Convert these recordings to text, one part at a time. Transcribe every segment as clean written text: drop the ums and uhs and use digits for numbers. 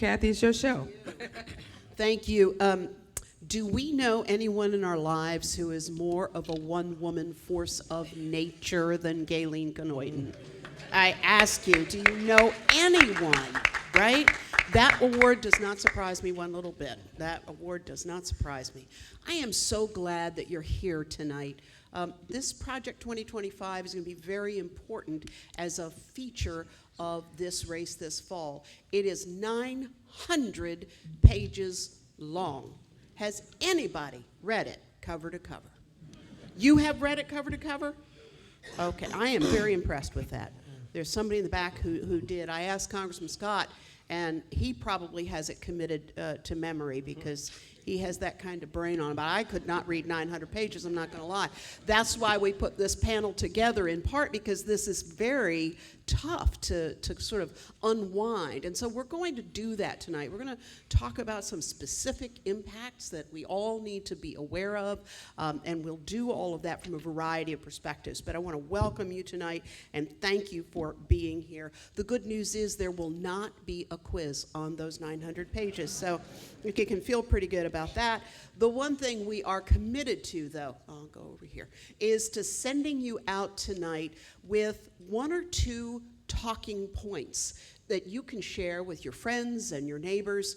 Kathy, it's your show. Thank you. Do we know anyone in our lives who is more of a one-woman force of nature than Gayleen Canoyton? I ask you, do you know anyone, right? That award does not surprise me one little bit. That award does not surprise me. I am so glad that you're here tonight. This Project 2025 is going to be very important as a feature of this race this fall. It is 900 pages long. Has anybody read it cover to cover? You have read it cover to cover? Okay, I am very impressed with that. There's somebody in the back who did. I asked Congressman Scott, and he probably has it committed to memory because he has that kind of brain on him. But I could not read 900 pages, I'm not going to lie. That's why we put this panel together, in part because this is very tough to sort of unwind. And so we're going to do that tonight. We're going to talk about some specific impacts that we all need to be aware of, and we'll do all of that from a variety of perspectives. But I want to welcome you tonight and thank you for being here. The good news is there will not be a quiz on those 900 pages, so you can feel pretty good about that. The one thing we are committed to, though, I'll go over here, is to sending you out tonight with one or two talking points that you can share with your friends and your neighbors,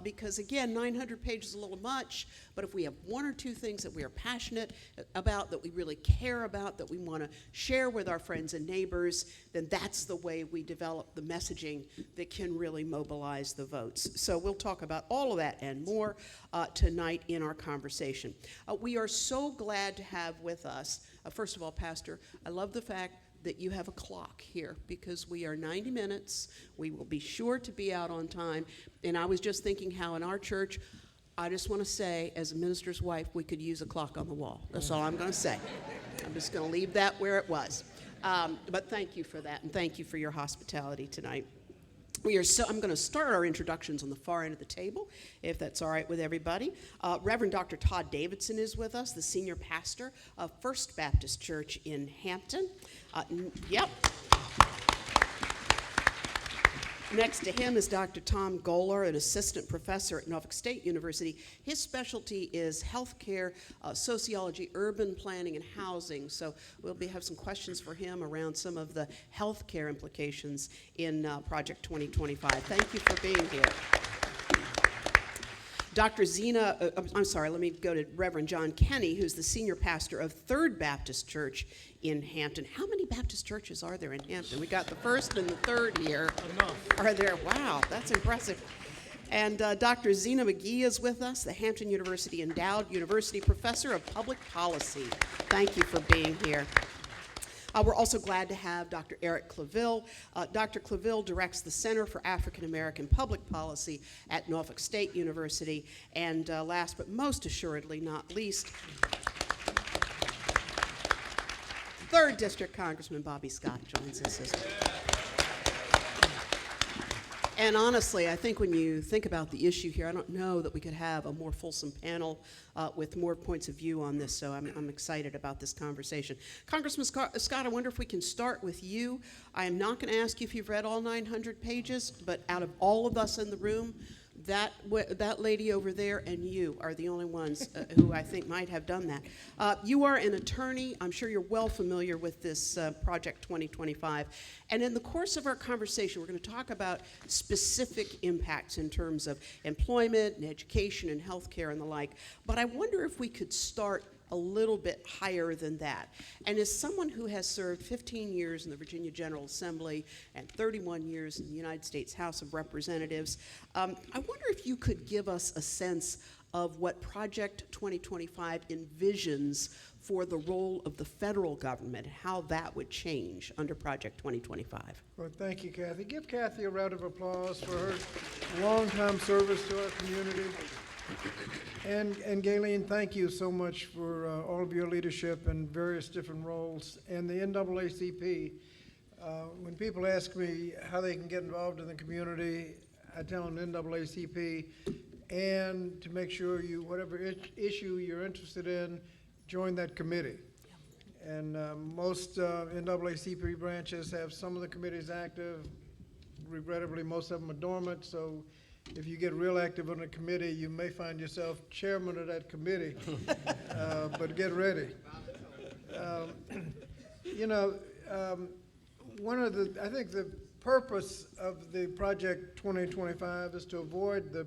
because again, 900 pages is a little much, but if we have one or two things that we are passionate about, that we really care about, that we want to share with our friends and neighbors, then that's the way we develop the messaging that can really mobilize the votes. So we'll talk about all of that and more tonight in our conversation. We are so glad to have with us, first of all, Pastor, I love the fact that you have a clock here because we are 90 minutes. We will be sure to be out on time. And I was just thinking how in our church, I just want to say, as a minister's wife, we could use a clock on the wall. That's all I'm going to say. I'm just going to leave that where it was. But thank you for that, and thank you for your hospitality tonight. I'm going to start our introductions on the far end of the table, if that's all right with everybody. Reverend Dr. Todd Davidson is with us, the senior pastor of First Baptist Church in Hampton. Yep. Next to him is Dr. Tom Golar, an assistant professor at Norfolk State University. His specialty is healthcare, sociology, urban planning, and housing. So we'll have some questions for him around some of the healthcare implications in Project 2025. Thank you for being here. Let me go to Reverend John Kenny, who's the senior pastor of Third Baptist Church in Hampton. How many Baptist churches are there in Hampton? We got the first and the third here. Enough. Are there? Wow, that's impressive. And Dr. Zena McGee is with us, the Hampton University Endowed University Professor of Public Policy. Thank you for being here. We're also glad to have Dr. Eric Claville. Dr. Claville directs the Center for African American Public Policy at Norfolk State University. And last but most assuredly not least, 3rd District Congressman Bobby Scott joins us as well. And honestly, I think when you think about the issue here, I don't know that we could have a more fulsome panel with more points of view on this, so I'm excited about this conversation. Congressman Scott, I wonder if we can start with you. I am not going to ask you if you've read all 900 pages, but out of all of us in the room, that lady over there and you are the only ones who I think might have done that. You are an attorney. I'm sure you're well familiar with this Project 2025. And in the course of our conversation, we're going to talk about specific impacts in terms of employment and education and healthcare and the like. But I wonder if we could start a little bit higher than that. And as someone who has served 15 years in the Virginia General Assembly and 31 years in the United States House of Representatives, I wonder if you could give us a sense of what Project 2025 envisions for the role of the federal government, how that would change under Project 2025. Well, thank you, Kathy. Give Kathy a round of applause for her long-time service to our community. And Gayleen, thank you so much for all of your leadership in various different roles. And the NAACP, when people ask me how they can get involved in the community, I tell them NAACP, and to make sure you, whatever issue you're interested in, join that committee. And most NAACP branches have some of the committees active. Regrettably, most of them are dormant, so if you get real active on a committee, you may find yourself chairman of that committee. But get ready. You know, I think the purpose of the Project 2025 is to avoid the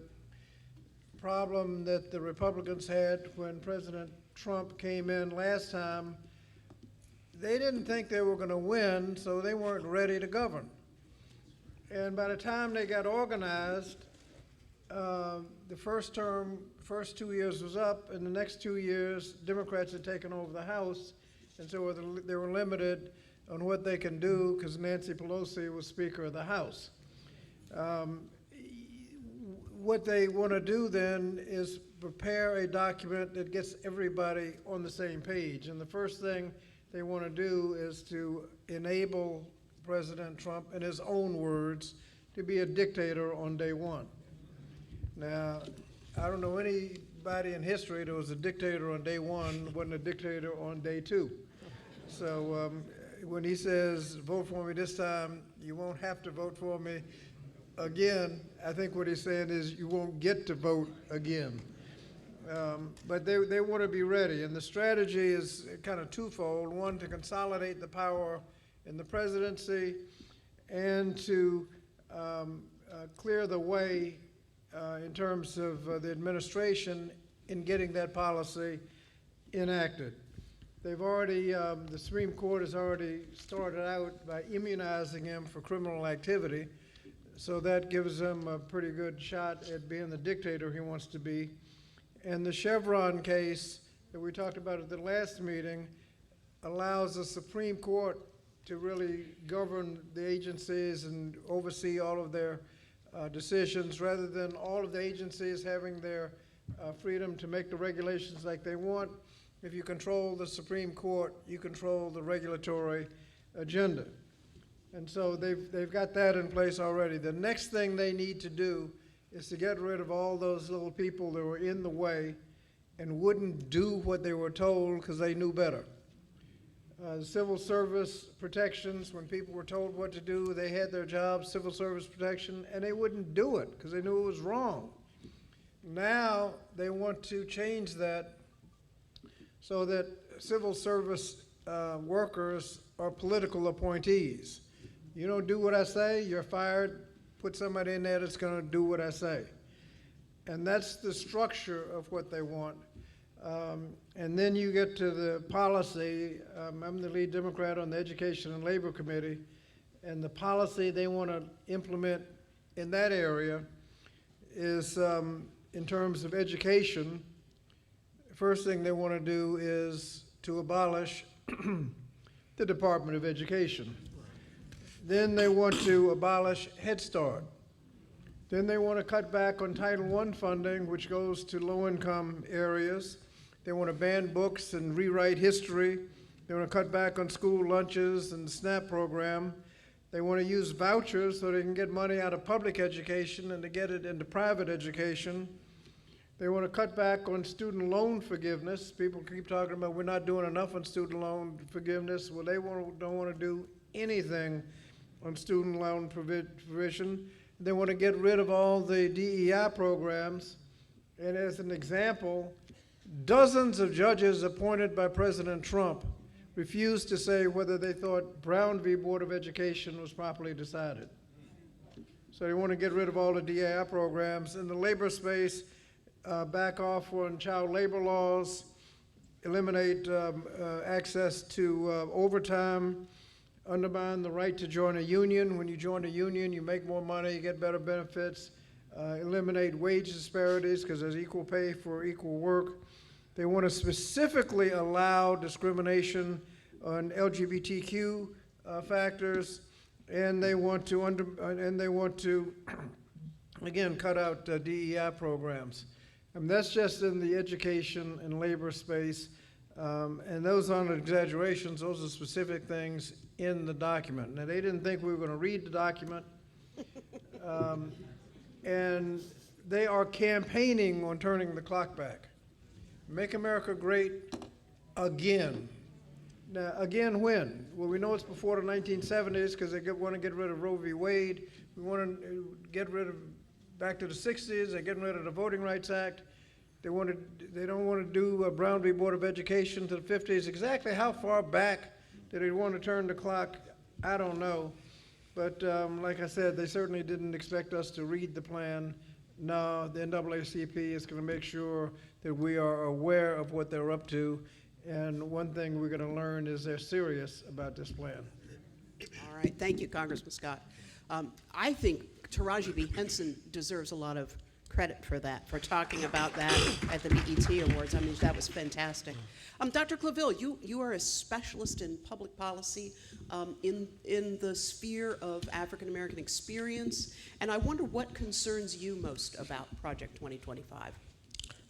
problem that the Republicans had when President Trump came in last time. They didn't think they were going to win, so they weren't ready to govern. And by the time they got organized, the first 2 years was up, and the next 2 years, Democrats had taken over the House, and so they were limited on what they can do because Nancy Pelosi was Speaker of the House. What they want to do then is prepare a document that gets everybody on the same page. And the first thing they want to do is to enable President Trump, in his own words, to be a dictator on day one. Now, I don't know anybody in history that was a dictator on day one, wasn't a dictator on day two. So when he says, vote for me this time, you won't have to vote for me again, I think what he's saying is you won't get to vote again. But they want to be ready, and the strategy is kind of twofold. One, to consolidate the power in the presidency, and to clear the way in terms of the administration in getting that policy enacted. They've already, the Supreme Court has already started out by immunizing him for criminal activity, so that gives him a pretty good shot at being the dictator he wants to be. And the Chevron case that we talked about at the last meeting allows the Supreme Court to really govern the agencies and oversee all of their decisions, rather than all of the agencies having their freedom to make the regulations like they want. If you control the Supreme Court, you control the regulatory agenda. And so they've got that in place already. The next thing they need to do is to get rid of all those little people that were in the way and wouldn't do what they were told because they knew better. Civil service protections, when people were told what to do, they had their jobs, civil service protection, and they wouldn't do it because they knew it was wrong. Now they want to change that so that civil service workers are political appointees. You don't do what I say, you're fired. Put somebody in there that's going to do what I say. And that's the structure of what they want. And then you get to the policy. I'm the lead Democrat on the Education and Labor Committee, and the policy they want to implement in that area is in terms of education. The first thing they want to do is to abolish the Department of Education. Then they want to abolish Head Start. Then they want to cut back on Title I funding, which goes to low-income areas. They want to ban books and rewrite history. They want to cut back on school lunches and the SNAP program. They want to use vouchers so they can get money out of public education and to get it into private education. They want to cut back on student loan forgiveness. People keep talking about we're not doing enough on student loan forgiveness. Well, they don't want to do anything on student loan provision. They want to get rid of all the DEI programs. And as an example, dozens of judges appointed by President Trump refused to say whether they thought Brown v. Board of Education was properly decided. So they want to get rid of all the DEI programs. In the labor space, back off on child labor laws, eliminate access to overtime, undermine the right to join a union. When you join a union, you make more money, you get better benefits, eliminate wage disparities because there's equal pay for equal work. They want to specifically allow discrimination on LGBTQ factors, and they want to again cut out DEI programs. And that's just in the education and labor space. And those aren't exaggerations, those are specific things in the document. Now, they didn't think we were going to read the document. And they are campaigning on turning the clock back. Make America great again. Now, again when? Well, we know it's before the 1970s because they want to get rid of Roe v. Wade. We want to get rid of back to the 60s. They're getting rid of the Voting Rights Act. They don't want to do Brown v. Board of Education to the 50s. Exactly how far back do they want to turn the clock? I don't know. But like I said, they certainly didn't expect us to read the plan. No, the NAACP is going to make sure that we are aware of what they're up to. And one thing we're going to learn is they're serious about this plan. All right, thank you, Congressman Scott. I think Taraji B. Henson deserves a lot of credit for that, for talking about that at the BET Awards. I mean, that was fantastic. Dr. Claville, you are a specialist in public policy in the sphere of African American experience, and I wonder what concerns you most about Project 2025.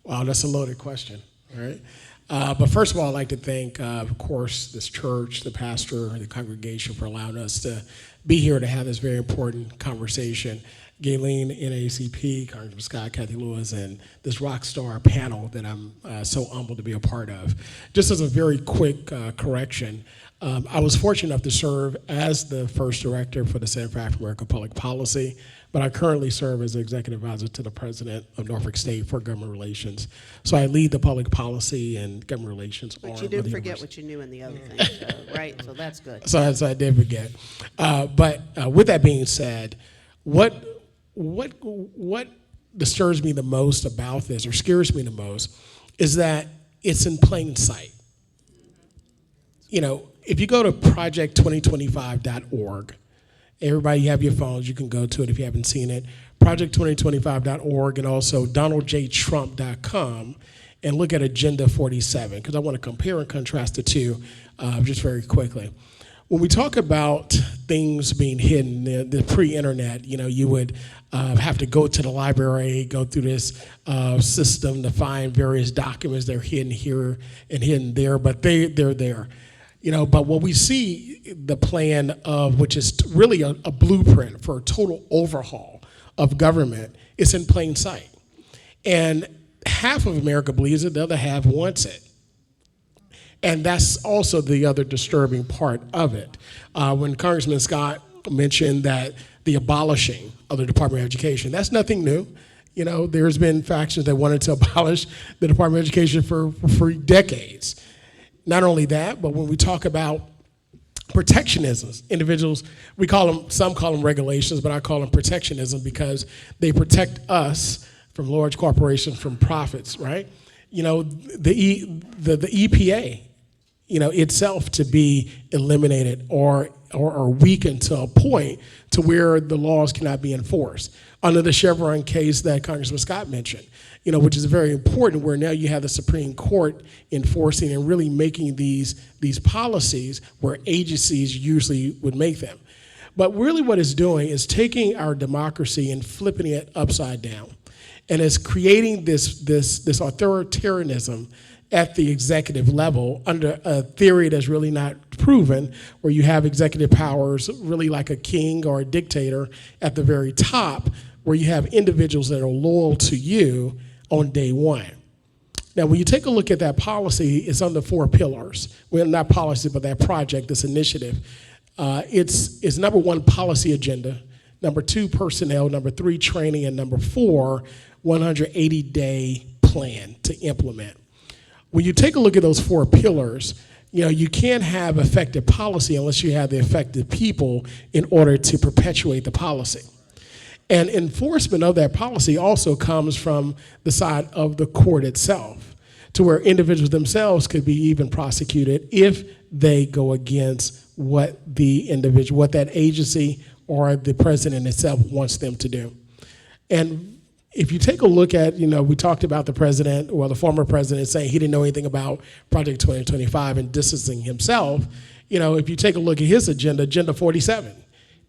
Wow, that's a loaded question, all right? But first of all, I'd like to thank, of course, this church, the pastor, the congregation for allowing us to be here to have this very important conversation. Galen, NAACP, Congressman Scott, Kathy Lewis, and this rock star panel that I'm so humbled to be a part of. Just as a very quick correction, I was fortunate enough to serve as the first director for the Center for African American Public Policy, but I currently serve as the executive advisor to the president of Norfolk State for government relations. So I lead the public policy and government relations. But you didn't forget what you knew in the other things, right? So that's good. So I did forget. But with that being said, what disturbs me the most about this, or scares me the most, is that it's in plain sight. You know, if you go to project2025.org, everybody, you have your phones, you can go to it if you haven't seen it, project2025.org, and also donaldjtrump.com, and look at Agenda 47, because I want to compare and contrast the two just very quickly. When we talk about things being hidden, the pre-internet, you know, you would have to go to the library, go through this system to find various documents. They're hidden here and hidden there, but they're there. You know, but what we see, the plan of, which is really a blueprint for a total overhaul of government, is in plain sight. And half of America believes it, the other half wants it. And that's also the other disturbing part of it. When Congressman Scott mentioned that the abolishing of the Department of Education, that's nothing new. You know, there's been factions that wanted to abolish the Department of Education for decades. Not only that, but when we talk about protectionism, individuals, some call them regulations, but I call them protectionism because they protect us from large corporations, from profits, right? You know, the EPA, you know, itself to be eliminated or weakened to a point to where the laws cannot be enforced. Under the Chevron case that Congressman Scott mentioned, you know, which is very important, where now you have the Supreme Court enforcing and really making these policies where agencies usually would make them. But really what it's doing is taking our democracy and flipping it upside down. And it's creating this authoritarianism at the executive level under a theory that's really not proven, where you have executive powers really like a king or a dictator at the very top, where you have individuals that are loyal to you on day one. Now, when you take a look at that policy, it's under 4 pillars. Well, not policy, but that project, this initiative. It's number 1, policy agenda. Number 2, personnel. Number 3, training. And number 4, 180-day plan to implement. When you take a look at those 4 pillars, you know, you can't have effective policy unless you have the effective people in order to perpetuate the policy. And enforcement of that policy also comes from the side of the court itself, to where individuals themselves could be even prosecuted if they go against what that agency or the president itself wants them to do. And if you take a look at, you know, we talked about the president, or the former president, saying he didn't know anything about Project 2025 and distancing himself. You know, if you take a look at his agenda, Agenda 47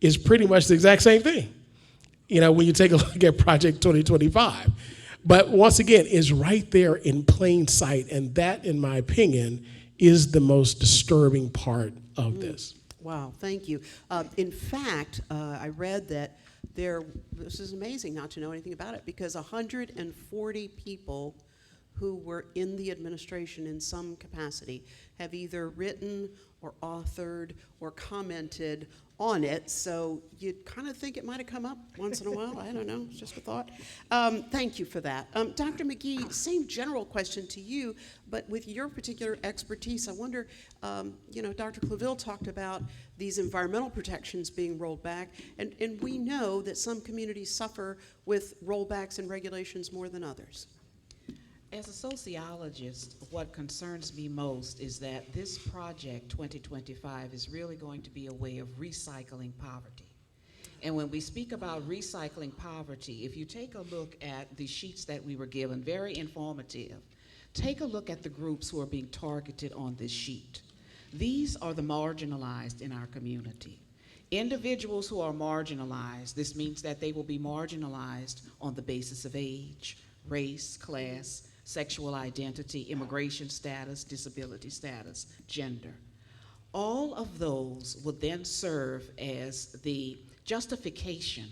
is pretty much the exact same thing. You know, when you take a look at Project 2025. But once again, it's right there in plain sight, and that, in my opinion, is the most disturbing part of this. Wow, thank you. In fact, I read that this is amazing not to know anything about it, because 140 people who were in the administration in some capacity have either written or authored or commented on it, so you'd kind of think it might have come up once in a while. I don't know, it's just a thought. Thank you for that. Dr. McGee, same general question to you, but with your particular expertise, I wonder, Dr. Claville talked about these environmental protections being rolled back, and we know that some communities suffer with rollbacks and regulations more than others. As a sociologist, what concerns me most is that this project, 2025, is really going to be a way of recycling poverty. And when we speak about recycling poverty, if you take a look at the sheets that we were given, very informative, take a look at the groups who are being targeted on this sheet. These are the marginalized in our community. Individuals who are marginalized, this means that they will be marginalized on the basis of age, race, class, sexual identity, immigration status, disability status, gender. All of those will then serve as the justification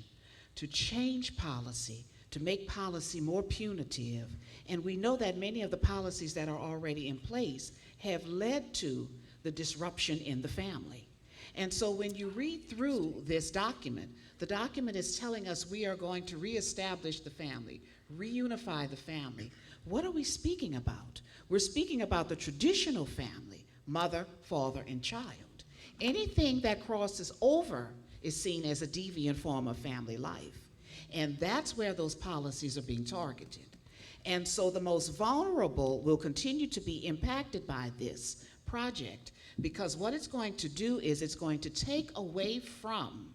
to change policy, to make policy more punitive. And we know that many of the policies that are already in place have led to the disruption in the family. And so when you read through this document, the document is telling us we are going to reestablish the family, reunify the family. What are we speaking about? We're speaking about the traditional family, mother, father, and child. Anything that crosses over is seen as a deviant form of family life. And that's where those policies are being targeted. And so the most vulnerable will continue to be impacted by this project, because what it's going to do is it's going to take away from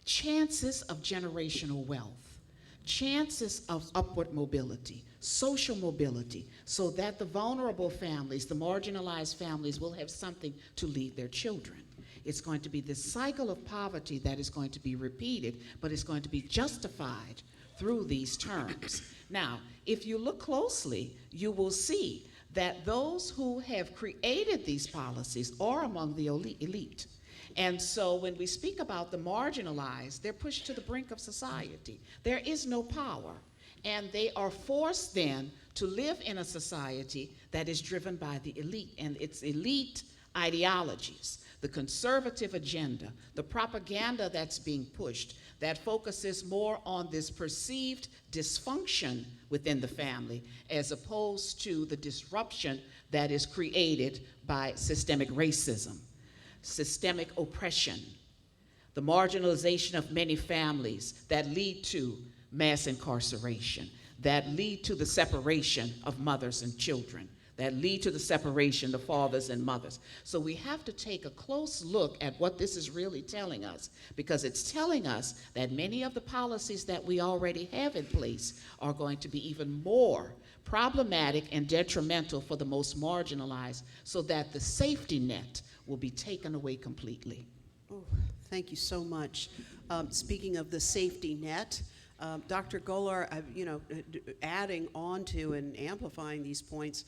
chances of generational wealth, chances of upward mobility, social mobility, so that the vulnerable families, the marginalized families, will have something to leave their children. It's going to be this cycle of poverty that is going to be repeated, but it's going to be justified through these terms. Now, if you look closely, you will see that those who have created these policies are among the elite. And so when we speak about the marginalized, they're pushed to the brink of society. There is no power. And they are forced then to live in a society that is driven by the elite and its elite ideologies, the conservative agenda, the propaganda that's being pushed that focuses more on this perceived dysfunction within the family as opposed to the disruption that is created by systemic racism, systemic oppression, the marginalization of many families that lead to mass incarceration, that lead to the separation of mothers and children, that lead to the separation of fathers and mothers. So we have to take a close look at what this is really telling us, because it's telling us that many of the policies that we already have in place are going to be even more problematic and detrimental for the most marginalized, so that the safety net will be taken away completely. Oh, thank you so much. Speaking of the safety net, Dr. Golar, adding on to and amplifying these points,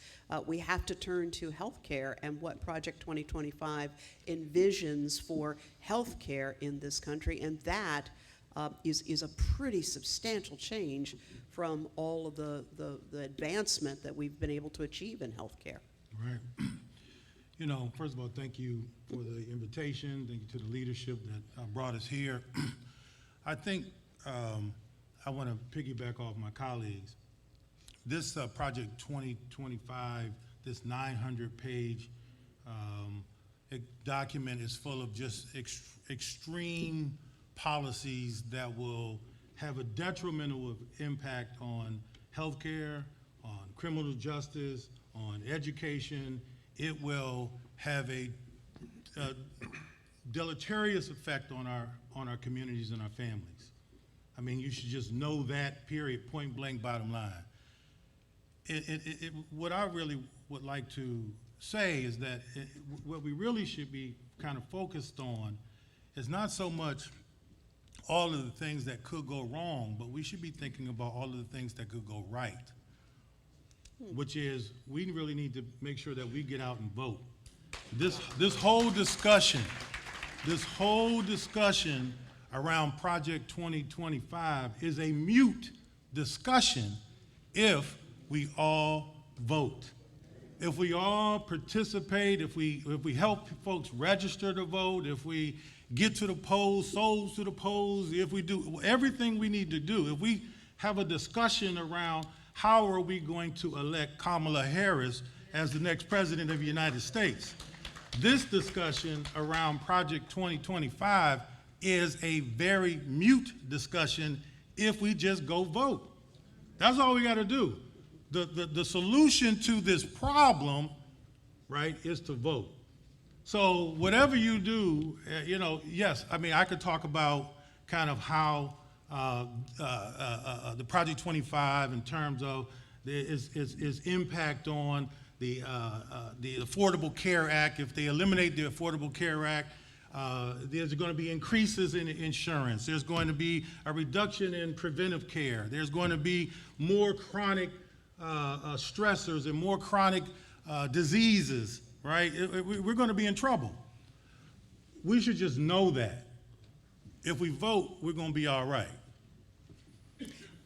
we have to turn to healthcare and what Project 2025 envisions for healthcare in this country, and that is a pretty substantial change from all of the advancement that we've been able to achieve in healthcare. Right. First of all, thank you for the invitation. Thank you to the leadership that brought us here. I think I want to piggyback off my colleagues. This Project 2025, this 900-page document is full of just extreme policies that will have a detrimental impact on healthcare, on criminal justice, on education. It will have a deleterious effect on our communities and our families. I mean, you should just know that, period, point blank, bottom line. What I really would like to say is that what we really should be kind of focused on is not so much all of the things that could go wrong, but we should be thinking about all of the things that could go right, which is we really need to make sure that we get out and vote. This whole discussion around Project 2025 is a mute discussion if we all vote. If we all participate, if we help folks register to vote, if we get to the polls, souls to the polls, if we do everything we need to do, if we have a discussion around how are we going to elect Kamala Harris as the next president of the United States, this discussion around Project 2025 is a very mute discussion if we just go vote. That's all we got to do. The solution to this problem, right, is to vote. So whatever you do, yes, I mean, I could talk about kind of how the Project 25 in terms of its impact on the Affordable Care Act. If they eliminate the Affordable Care Act, there's going to be increases in insurance. There's going to be a reduction in preventive care. There's going to be more chronic stressors and more chronic diseases, right? We're going to be in trouble. We should just know that. If we vote, we're going to be all right.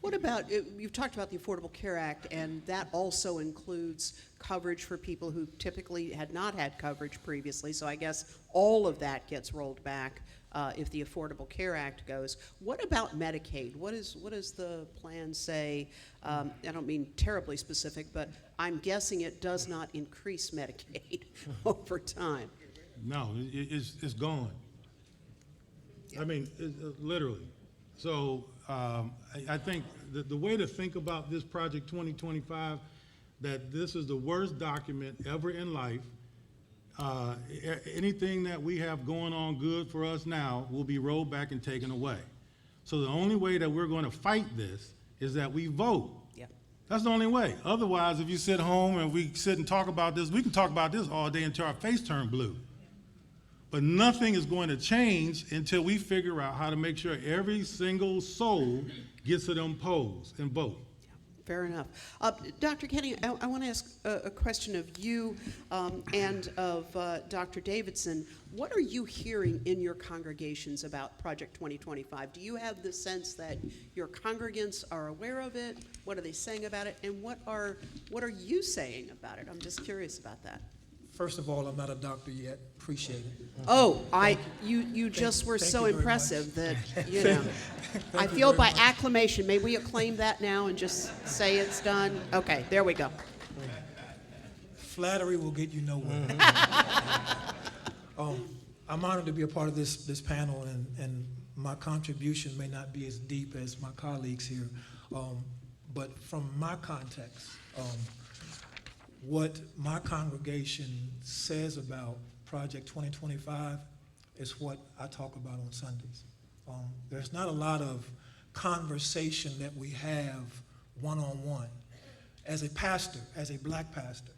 What about, you've talked about the Affordable Care Act, and that also includes coverage for people who typically had not had coverage previously, so I guess all of that gets rolled back if the Affordable Care Act goes. What about Medicaid? What does the plan say? I don't mean terribly specific, but I'm guessing it does not increase Medicaid over time. No, it's gone. I mean, literally. So I think the way to think about this Project 2025, that this is the worst document ever in life. Anything that we have going on good for us now will be rolled back and taken away. So the only way that we're going to fight this is that we vote. Yeah. That's the only way. Otherwise, if you sit home and we sit and talk about this, we can talk about this all day until our face turn blue. But nothing is going to change until we figure out how to make sure every single soul gets to them polls and vote. Fair enough. Dr. Kenny, I want to ask a question of you and of Dr. Davidson. What are you hearing in your congregations about Project 2025? Do you have the sense that your congregants are aware of it? What are they saying about it? And what are you saying about it? I'm just curious about that. First of all, I'm not a doctor yet. Appreciate it. Oh, you just were so impressive that, you know. I feel by acclamation, may we acclaim that now and just say it's done? Okay, there we go. Flattery will get you nowhere. I'm honored to be a part of this panel, and my contribution may not be as deep as my colleagues here, but from my context, what my congregation says about Project 2025 is what I talk about on Sundays. There's not a lot of conversation that we have one-on-one. As a pastor, as a black pastor,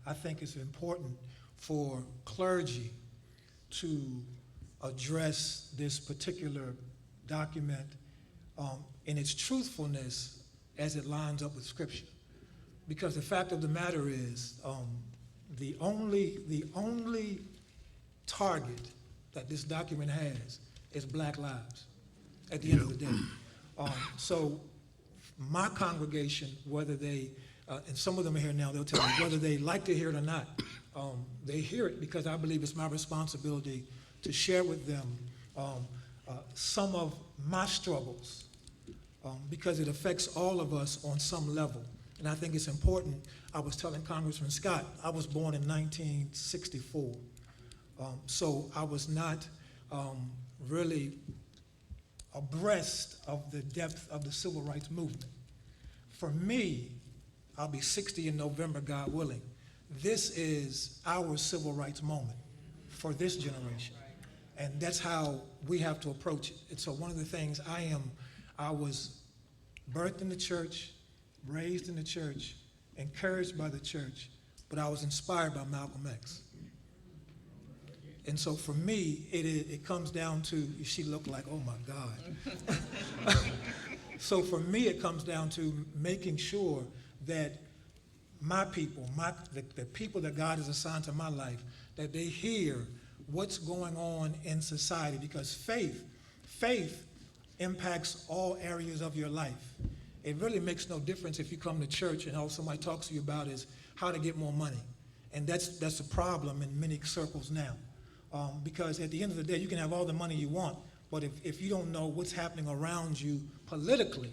I think it's important for clergy to address this particular document in its truthfulness as it lines up with Scripture. Because the fact of the matter is, the only target that this document has is black lives at the end of the day. So my congregation, whether they, and some of them are here now, they'll tell me whether they like to hear it or not, they hear it because I believe it's my responsibility to share with them some of my struggles because it affects all of us on some level. And I think it's important. I was telling Congressman Scott, I was born in 1964. So I was not really abreast of the depth of the civil rights movement. For me, I'll be 60 in November, God willing. This is our civil rights moment for this generation. And that's how we have to approach it. And so one of the things I was birthed in the church, raised in the church, encouraged by the church, but I was inspired by Malcolm X. And so for me, it comes down to, she looked like, oh my God. So for me, it comes down to making sure that my people, the people that God has assigned to my life, that they hear what's going on in society, because faith impacts all areas of your life. it really makes no difference if you come to church and all somebody talks to you about is how to get more money. And that's a problem in many circles now. Because at the end of the day, you can have all the money you want, but if you don't know what's happening around you politically,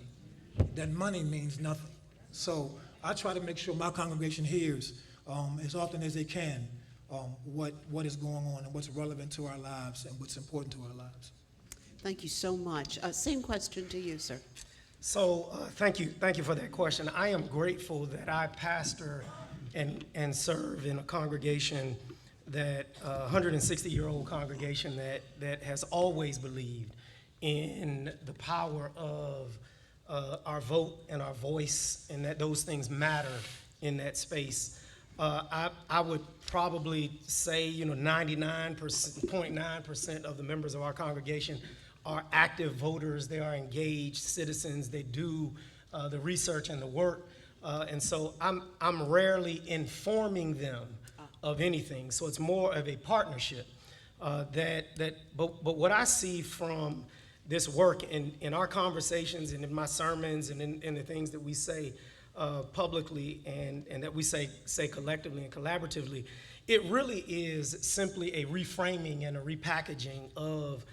then money means nothing. So I try to make sure my congregation hears as often as they can what is going on and what's relevant to our lives and what's important to our lives. Thank you so much. Same question to you, sir. So thank you for that question. I am grateful that I pastor and serve in a congregation that 160-year-old congregation that has always believed in the power of our vote and our voice, and that those things matter in that space. I would probably say 99.9% of the members of our congregation are active voters. They are engaged citizens. They do the research and the work, and so I'm rarely informing them of anything. So it's more of a partnership. But what I see from this work in our conversations and in my sermons and in the things that we say publicly and that we say collectively and collaboratively, it really is simply a reframing and a repackaging of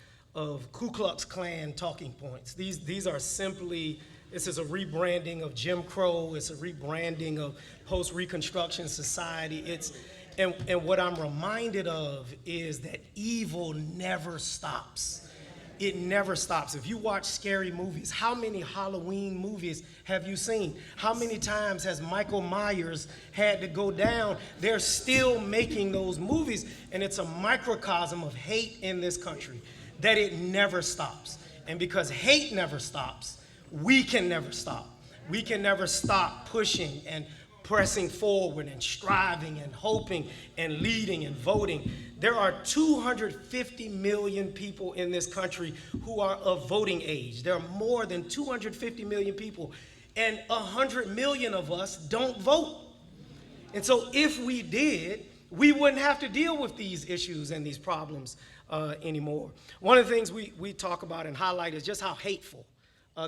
Ku Klux Klan talking points. These are simply, this is a rebranding of Jim Crow, it's a rebranding of post-Reconstruction society. And what I'm reminded of is that evil never stops. It never stops. If you watch scary movies, how many Halloween movies have you seen? How many times has Michael Myers had to go down? They're still making those movies, and it's a microcosm of hate in this country, that it never stops. And because hate never stops, we can never stop. We can never stop pushing and pressing forward and striving and hoping and leading and voting. There are 250 million people in this country who are of voting age. There are more than 250 million people, and 100 million of us don't vote. And so if we did, we wouldn't have to deal with these issues and these problems anymore. One of the things we talk about and highlight is just how hateful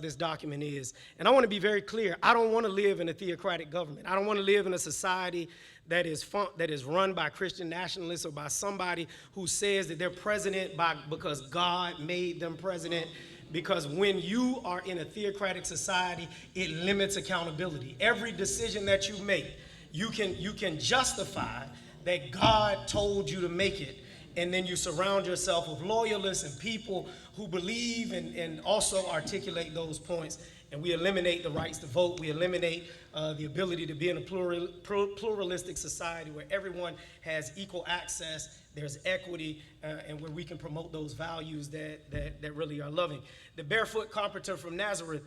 this document is. And I want to be very clear. I don't want to live in a theocratic government. I don't want to live in a society that is run by Christian nationalists or by somebody who says that they're president because God made them president. Because when you are in a theocratic society, it limits accountability. Every decision that you make, you can justify that God told you to make it. And then you surround yourself with loyalists and people who believe and also articulate those points. And we eliminate the rights to vote. We eliminate the ability to be in a pluralistic society where everyone has equal access, there's equity, and where we can promote those values that really are loving. The barefoot carpenter from Nazareth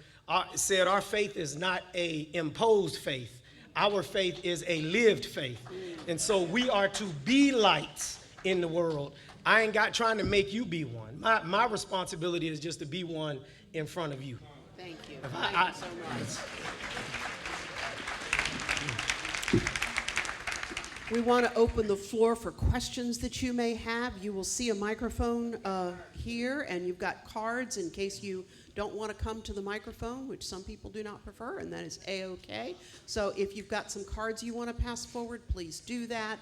said our faith is not a imposed faith. Our faith is a lived faith. And so we are to be lights in the world. I ain't got trying to make you be one. My responsibility is just to be one in front of you. Thank you. Thank you so much. We want to open the floor for questions that you may have. You will see a microphone here, and you've got cards in case you don't want to come to the microphone, which some people do not prefer, and that is A-OK. So if you've got some cards you want to pass forward, please do that.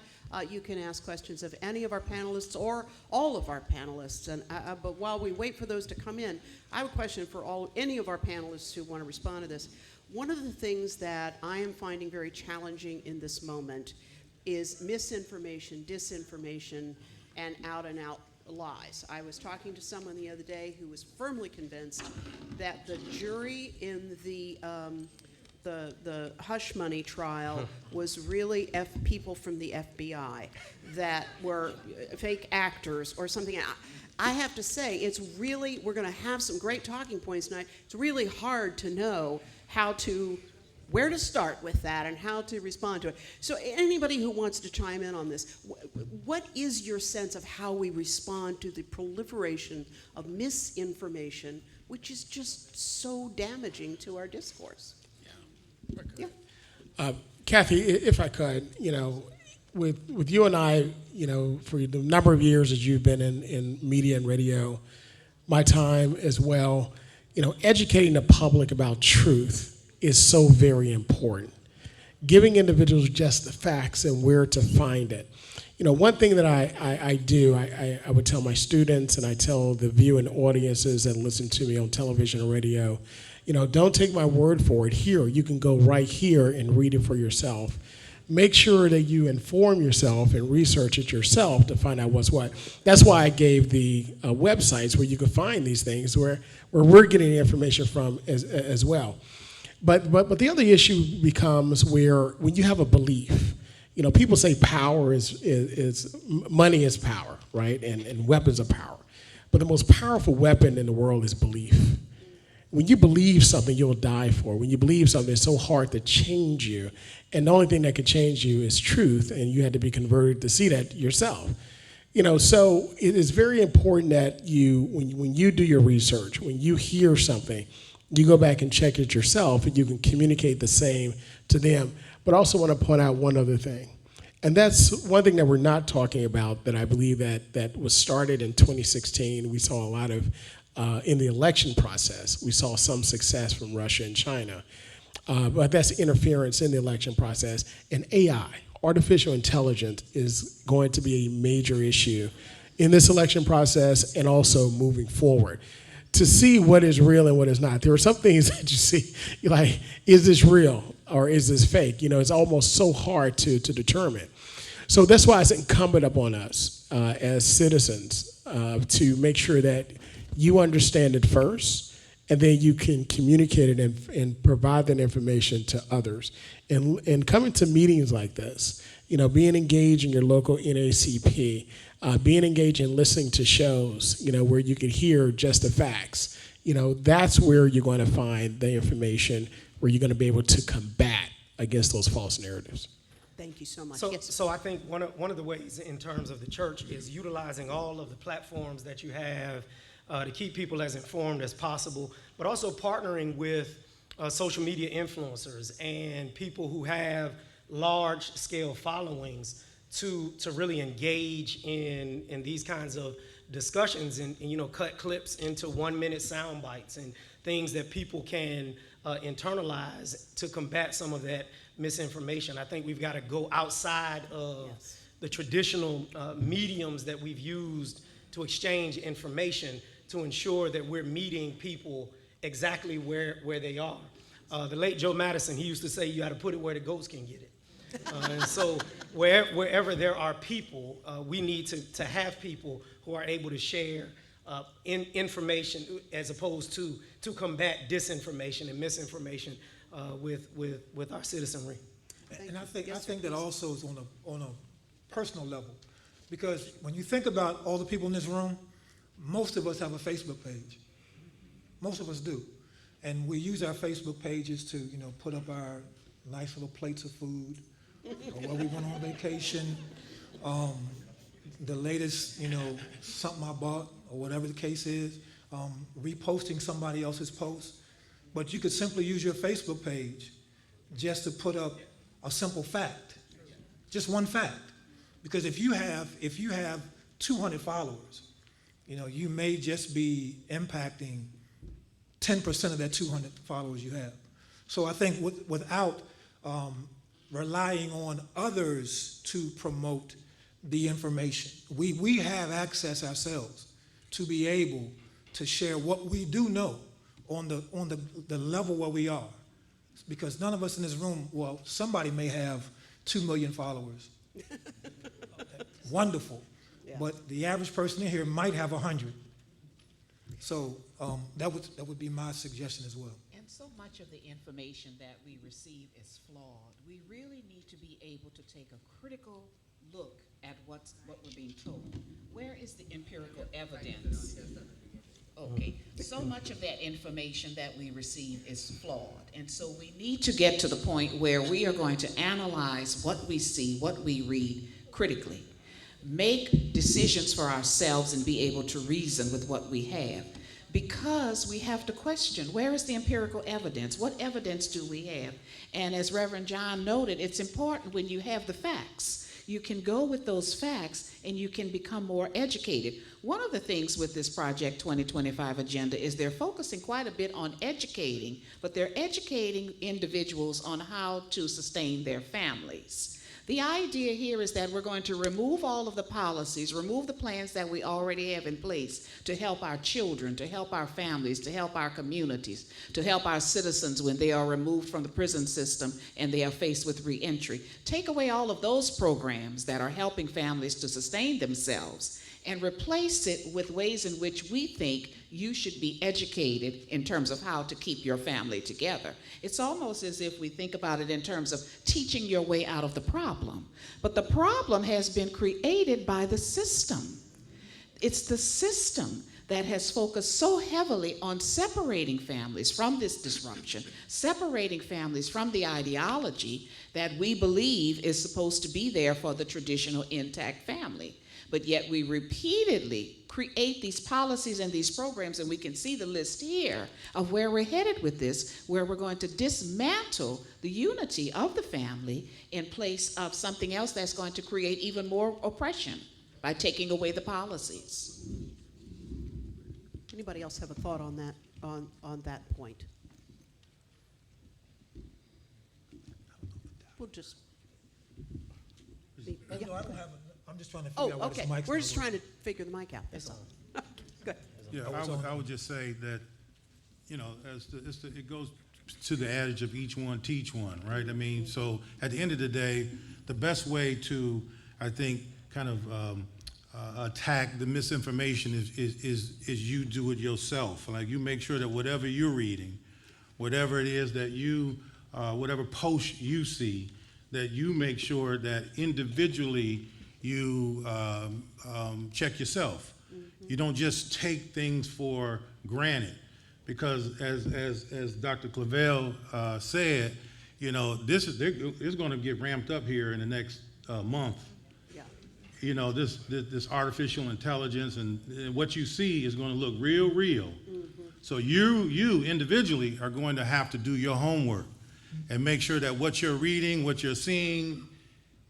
You can ask questions of any of our panelists or all of our panelists. And but while we wait for those to come in, I have a question for any of our panelists who want to respond to this. One of the things that I am finding very challenging in this moment is misinformation, disinformation, and out-and-out lies. I was talking to someone the other day who was firmly convinced that the jury in the hush money trial was really people from the FBI that were fake actors or something. I have to say, we're going to have some great talking points tonight. It's really hard to know where to start with that and how to respond to it. So anybody who wants to chime in on this, what is your sense of how we respond to the proliferation of misinformation, which is just so damaging to our discourse? Yeah. Kathy, if I could, with you and I, for the number of years that you've been in media and radio, my time as well, educating the public about truth is so very important. Giving individuals just the facts and where to find it. You know, one thing that I do, I would tell my students and I tell the viewing audiences that listen to me on television or radio, you know, don't take my word for it. Here, you can go right here and read it for yourself. Make sure that you inform yourself and research it yourself to find out what's what. That's why I gave the websites where you can find these things, where we're getting the information from as well. But the other issue becomes where when you have a belief, you know, people say power is money is power, right? And weapons are power. But the most powerful weapon in the world is belief. When you believe something, you'll die for. When you believe something, it's so hard to change you. And the only thing that can change you is truth, and you had to be converted to see that yourself. You know, so it is very important that you, when you do your research, when you hear something, you go back and check it yourself, and you can communicate the same to them. But I also want to point out one other thing. And that's one thing that we're not talking about that I believe that was started in 2016. We saw a lot of, in the election process, we saw some success from Russia and China. But that's interference in the election process. And AI, artificial intelligence, is going to be a major issue in this election process and also moving forward. To see what is real and what is not. There are some things that you see, you're like, is this real or is this fake? You know, it's almost so hard to determine. So that's why it's incumbent upon us as citizens to make sure that you understand it first, and then you can communicate it and provide that information to others. And coming to meetings like this, you know, being engaged in your local NAACP, being engaged in listening to shows, you know, where you can hear just the facts, you know, that's where you're going to find the information where you're going to be able to combat against those false narratives. Thank you so much. So, Yes. so I think one of the ways in terms of the church is utilizing all of the platforms that you have to keep people as informed as possible, but also partnering with social media influencers and people who have large-scale followings to really engage in these kinds of discussions and you know, cut clips into 1-minute sound bites and things that people can internalize to combat some of that misinformation. I think we've got to go outside of the traditional mediums that we've used to exchange information to ensure that we're meeting people exactly where they are. The late Joe Madison, he used to say, you got to put it where the goats can get it. And so wherever there are people, we need to have people who are able to share information as opposed to combat disinformation and misinformation with our citizenry. And I think that also is on a personal level, because when you think about all the people in this room, most of us have a Facebook page. Most of us do. And we use our Facebook pages to, you know, put up our nice little plates of food, or where we went on vacation, the latest, you know, something I bought, or whatever the case is, reposting somebody else's post. But you could simply use your Facebook page just to put up a simple fact, just one fact. Because if you have 200 followers, you know, you may just be impacting 10% of that 200 followers you have. So I think without relying on others to promote the information, we have access ourselves to be able to share what we do know on the level where we are. Because none of us in this room, well, somebody may have 2 million followers. Wonderful. Yeah. But the average person in here might have 100. So that would be my suggestion as well. And so much of the information that we receive is flawed. We really need to be able to take a critical look at what we're being told. Where is the empirical evidence? Okay, so much of that information that we receive is flawed. And so we need to get to the point where we are going to analyze what we see, what we read critically, make decisions for ourselves and be able to reason with what we have. Because we have to question, where is the empirical evidence? What evidence do we have? And as Reverend John noted, it's important when you have the facts. you can go with those facts and you can become more educated. One of the things with this Project 2025 agenda is they're focusing quite a bit on educating, but they're educating individuals on how to sustain their families. The idea here is that we're going to remove all of the policies, remove the plans that we already have in place to help our children, to help our families, to help our communities, to help our citizens when they are removed from the prison system and they are faced with reentry. Take away all of those programs that are helping families to sustain themselves and replace it with ways in which we think you should be educated in terms of how to keep your family together. It's almost as if we think about it in terms of teaching your way out of the problem. But the problem has been created by the system. It's the system that has focused so heavily on separating families from this disruption, separating families from the ideology that we believe is supposed to be there for the traditional intact family. But yet we repeatedly create these policies and these programs, and we can see the list here of where we're headed with this, where we're going to dismantle the unity of the family in place of something else that's going to create even more oppression by taking away the policies. Anybody else have a thought on that, on that point? We'll just. No, I don't have I'm just trying to Oh, figure out why okay. this mic's We're not just working. trying to figure the mic out. That's all. Good. Yeah, I would just say that, you know, it goes to the adage of each one teach one, right? I mean, so at the end of the day, the best way to, I think, kind of attack the misinformation is you do it yourself. Like, you make sure that whatever you're reading, whatever it is that you, whatever post you see, that you make sure that individually you check yourself. You don't just take things for granted, because as Dr. Clavell said, you know, it's going to get ramped up here in the next month. Yeah. You know, this artificial intelligence and what you see is going to look real. Mm-hmm. So you individually are going to have to do your homework and make sure that what you're reading, what you're seeing,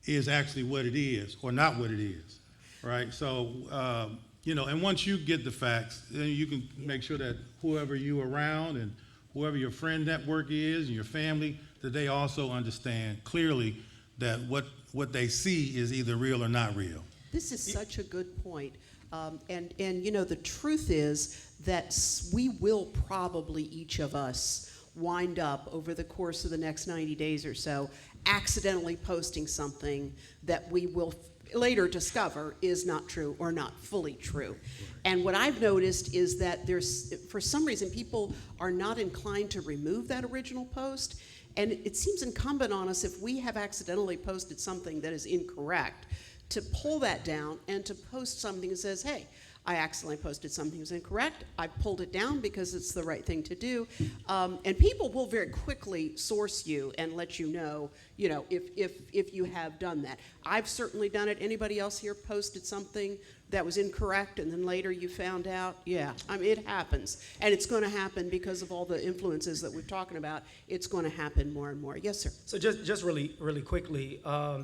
is actually what it is or not what it is, right? So, you know, and once you get the facts, then you can make sure that whoever you around and whoever your friend network is and your family, that they also understand clearly that what they see is either real or not real. This is such a good point. And you know, the truth is that we will probably, each of us, wind up over the course of the next 90 days or so accidentally posting something that we will later discover is not true or not fully true. And what I've noticed is that there's, for some reason, people are not inclined to remove that original post. And it seems incumbent on us, if we have accidentally posted something that is incorrect, to pull that down and to post something that says, hey, I accidentally posted something that was incorrect. I pulled it down because it's the right thing to do. And people will very quickly source you and let you know, if you have done that. I've certainly done it. Anybody else here posted something that was incorrect and then later you found out? Yeah, I mean, it happens. And it's going to happen because of all the influences that we're talking about. It's going to happen more and more. Yes, sir. So just really quickly,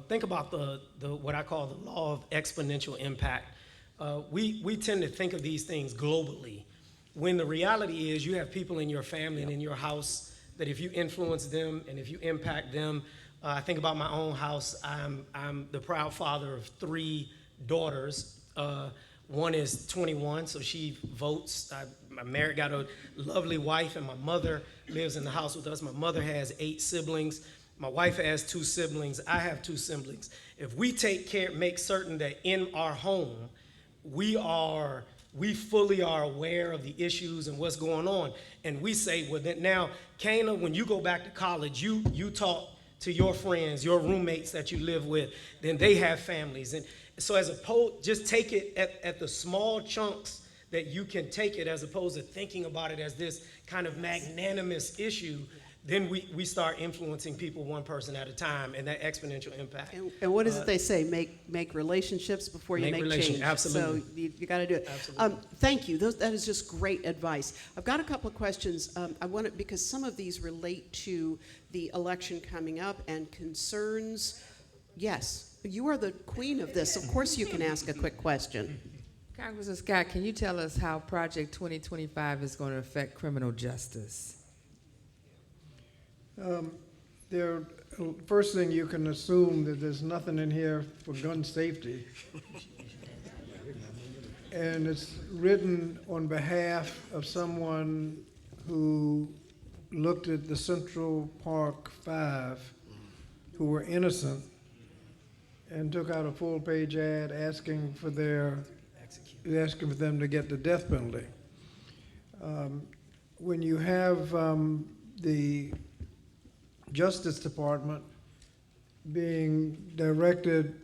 think about the what I call the law of exponential impact. We tend to think of these things globally, when the reality is you have people in your family and in your house that if you influence them and if you impact them, I think about my own house. I'm the proud father of 3 daughters. One is 21, so she votes. I'm married, got a lovely wife, and my mother lives in the house with us. My mother has 8 siblings. My wife has 2 siblings. I have 2 siblings. If we take care, make certain that in our home, we fully are aware of the issues and what's going on. And we say, well, then now, Kana, when you go back to college, you talk to your friends, your roommates that you live with, then they have families. And so as opposed, just take it at the small chunks that you can take it, as opposed to thinking about it as this kind of magnanimous issue. Then we start influencing people one person at a time, and that exponential impact. And what is it they say? Make relationships before you make change. Absolutely. So you got to do it. Absolutely. Thank you. That is just great advice. I've got a couple of questions. I want to, because some of these relate to the election coming up and concerns. Yes. You are the queen of this. Of course you can ask a quick question. Congressman Scott, can you tell us how Project 2025 is going to affect criminal justice? First thing, you can assume that there's nothing in here for gun safety. And it's written on behalf of someone who looked at the Central Park Five, who were innocent, and took out a full-page ad asking for them to get the death penalty. When you have the Justice Department being directed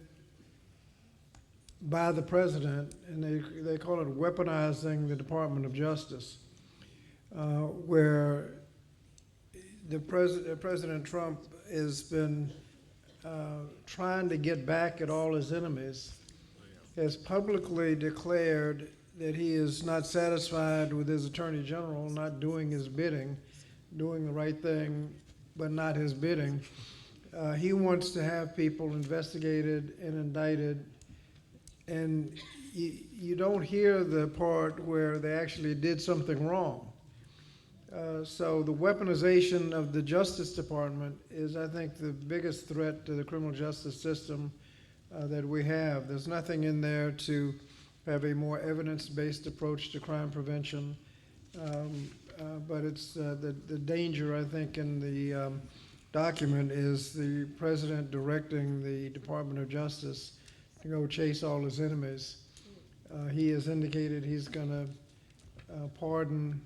by the president, and they call it weaponizing the Department of Justice, where President Trump has been trying to get back at all his enemies, has publicly declared that he is not satisfied with his Attorney General not doing his bidding, doing the right thing, but not his bidding. He wants to have people investigated and indicted, and you don't hear the part where they actually did something wrong. So the weaponization of the Justice Department is, I think, the biggest threat to the criminal justice system that we have. There's nothing in there to have a more evidence-based approach to crime prevention, but it's the danger, I think, in the document is the president directing the Department of Justice to go chase all his enemies. He has indicated he's going to pardon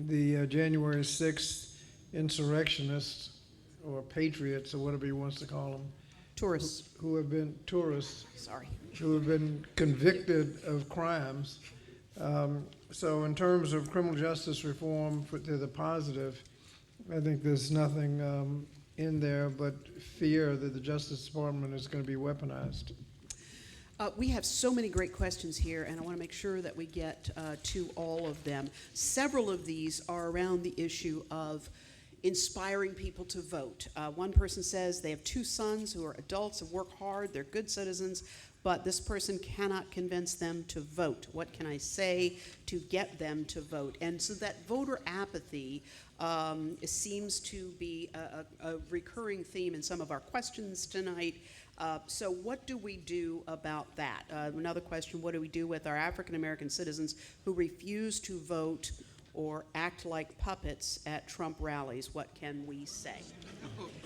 the January 6th insurrectionists or patriots or whatever he wants to call them. Tourists. Who have been tourists. Sorry. Who have been convicted of crimes. So in terms of criminal justice reform to the positive, I think there's nothing in there but fear that the Justice Department is going to be weaponized. We have so many great questions here, and I want to make sure that we get to all of them. Several of these are around the issue of inspiring people to vote. One person says they have 2 sons who are adults and work hard, they're good citizens, but this person cannot convince them to vote. What can I say to get them to vote? And so that voter apathy seems to be a recurring theme in some of our questions tonight. So what do we do about that? Another question, what do we do with our African American citizens who refuse to vote or act like puppets at Trump rallies? What can we say?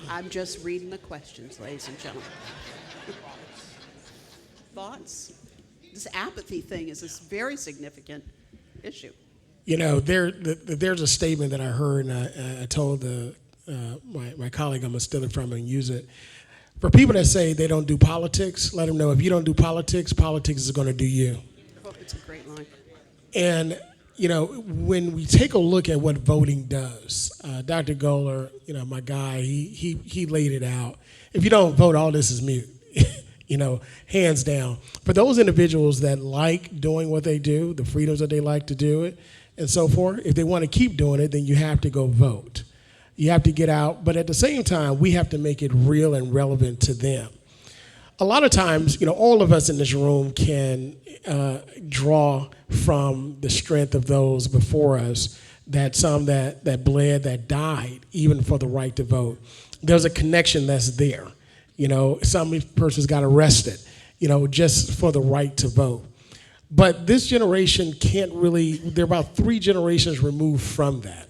I'm just reading the questions, ladies and gentlemen. Thoughts? This apathy thing is this very significant issue. You know, there's a statement that I heard, and I told my colleague I'm going to steal it from and use it. For people that say they don't do politics, let them know if you don't do politics, politics is going to do you. Oh, it's a great line. And, you know, when we take a look at what voting does, Dr. Goller, you know, my guy, he laid it out. If you don't vote, all this is mute, you know, hands down. For those individuals that like doing what they do, the freedoms that they like to do it, and so forth, if they want to keep doing it, then you have to go vote. You have to get out, but at the same time, we have to make it real and relevant to them. A lot of times, you know, all of us in this room can draw from the strength of those before us, that some that bled, that died, even for the right to vote. There's a connection that's there. You know, some persons got arrested, you know, just for the right to vote. But this generation can't really, they're about 3 generations removed from that.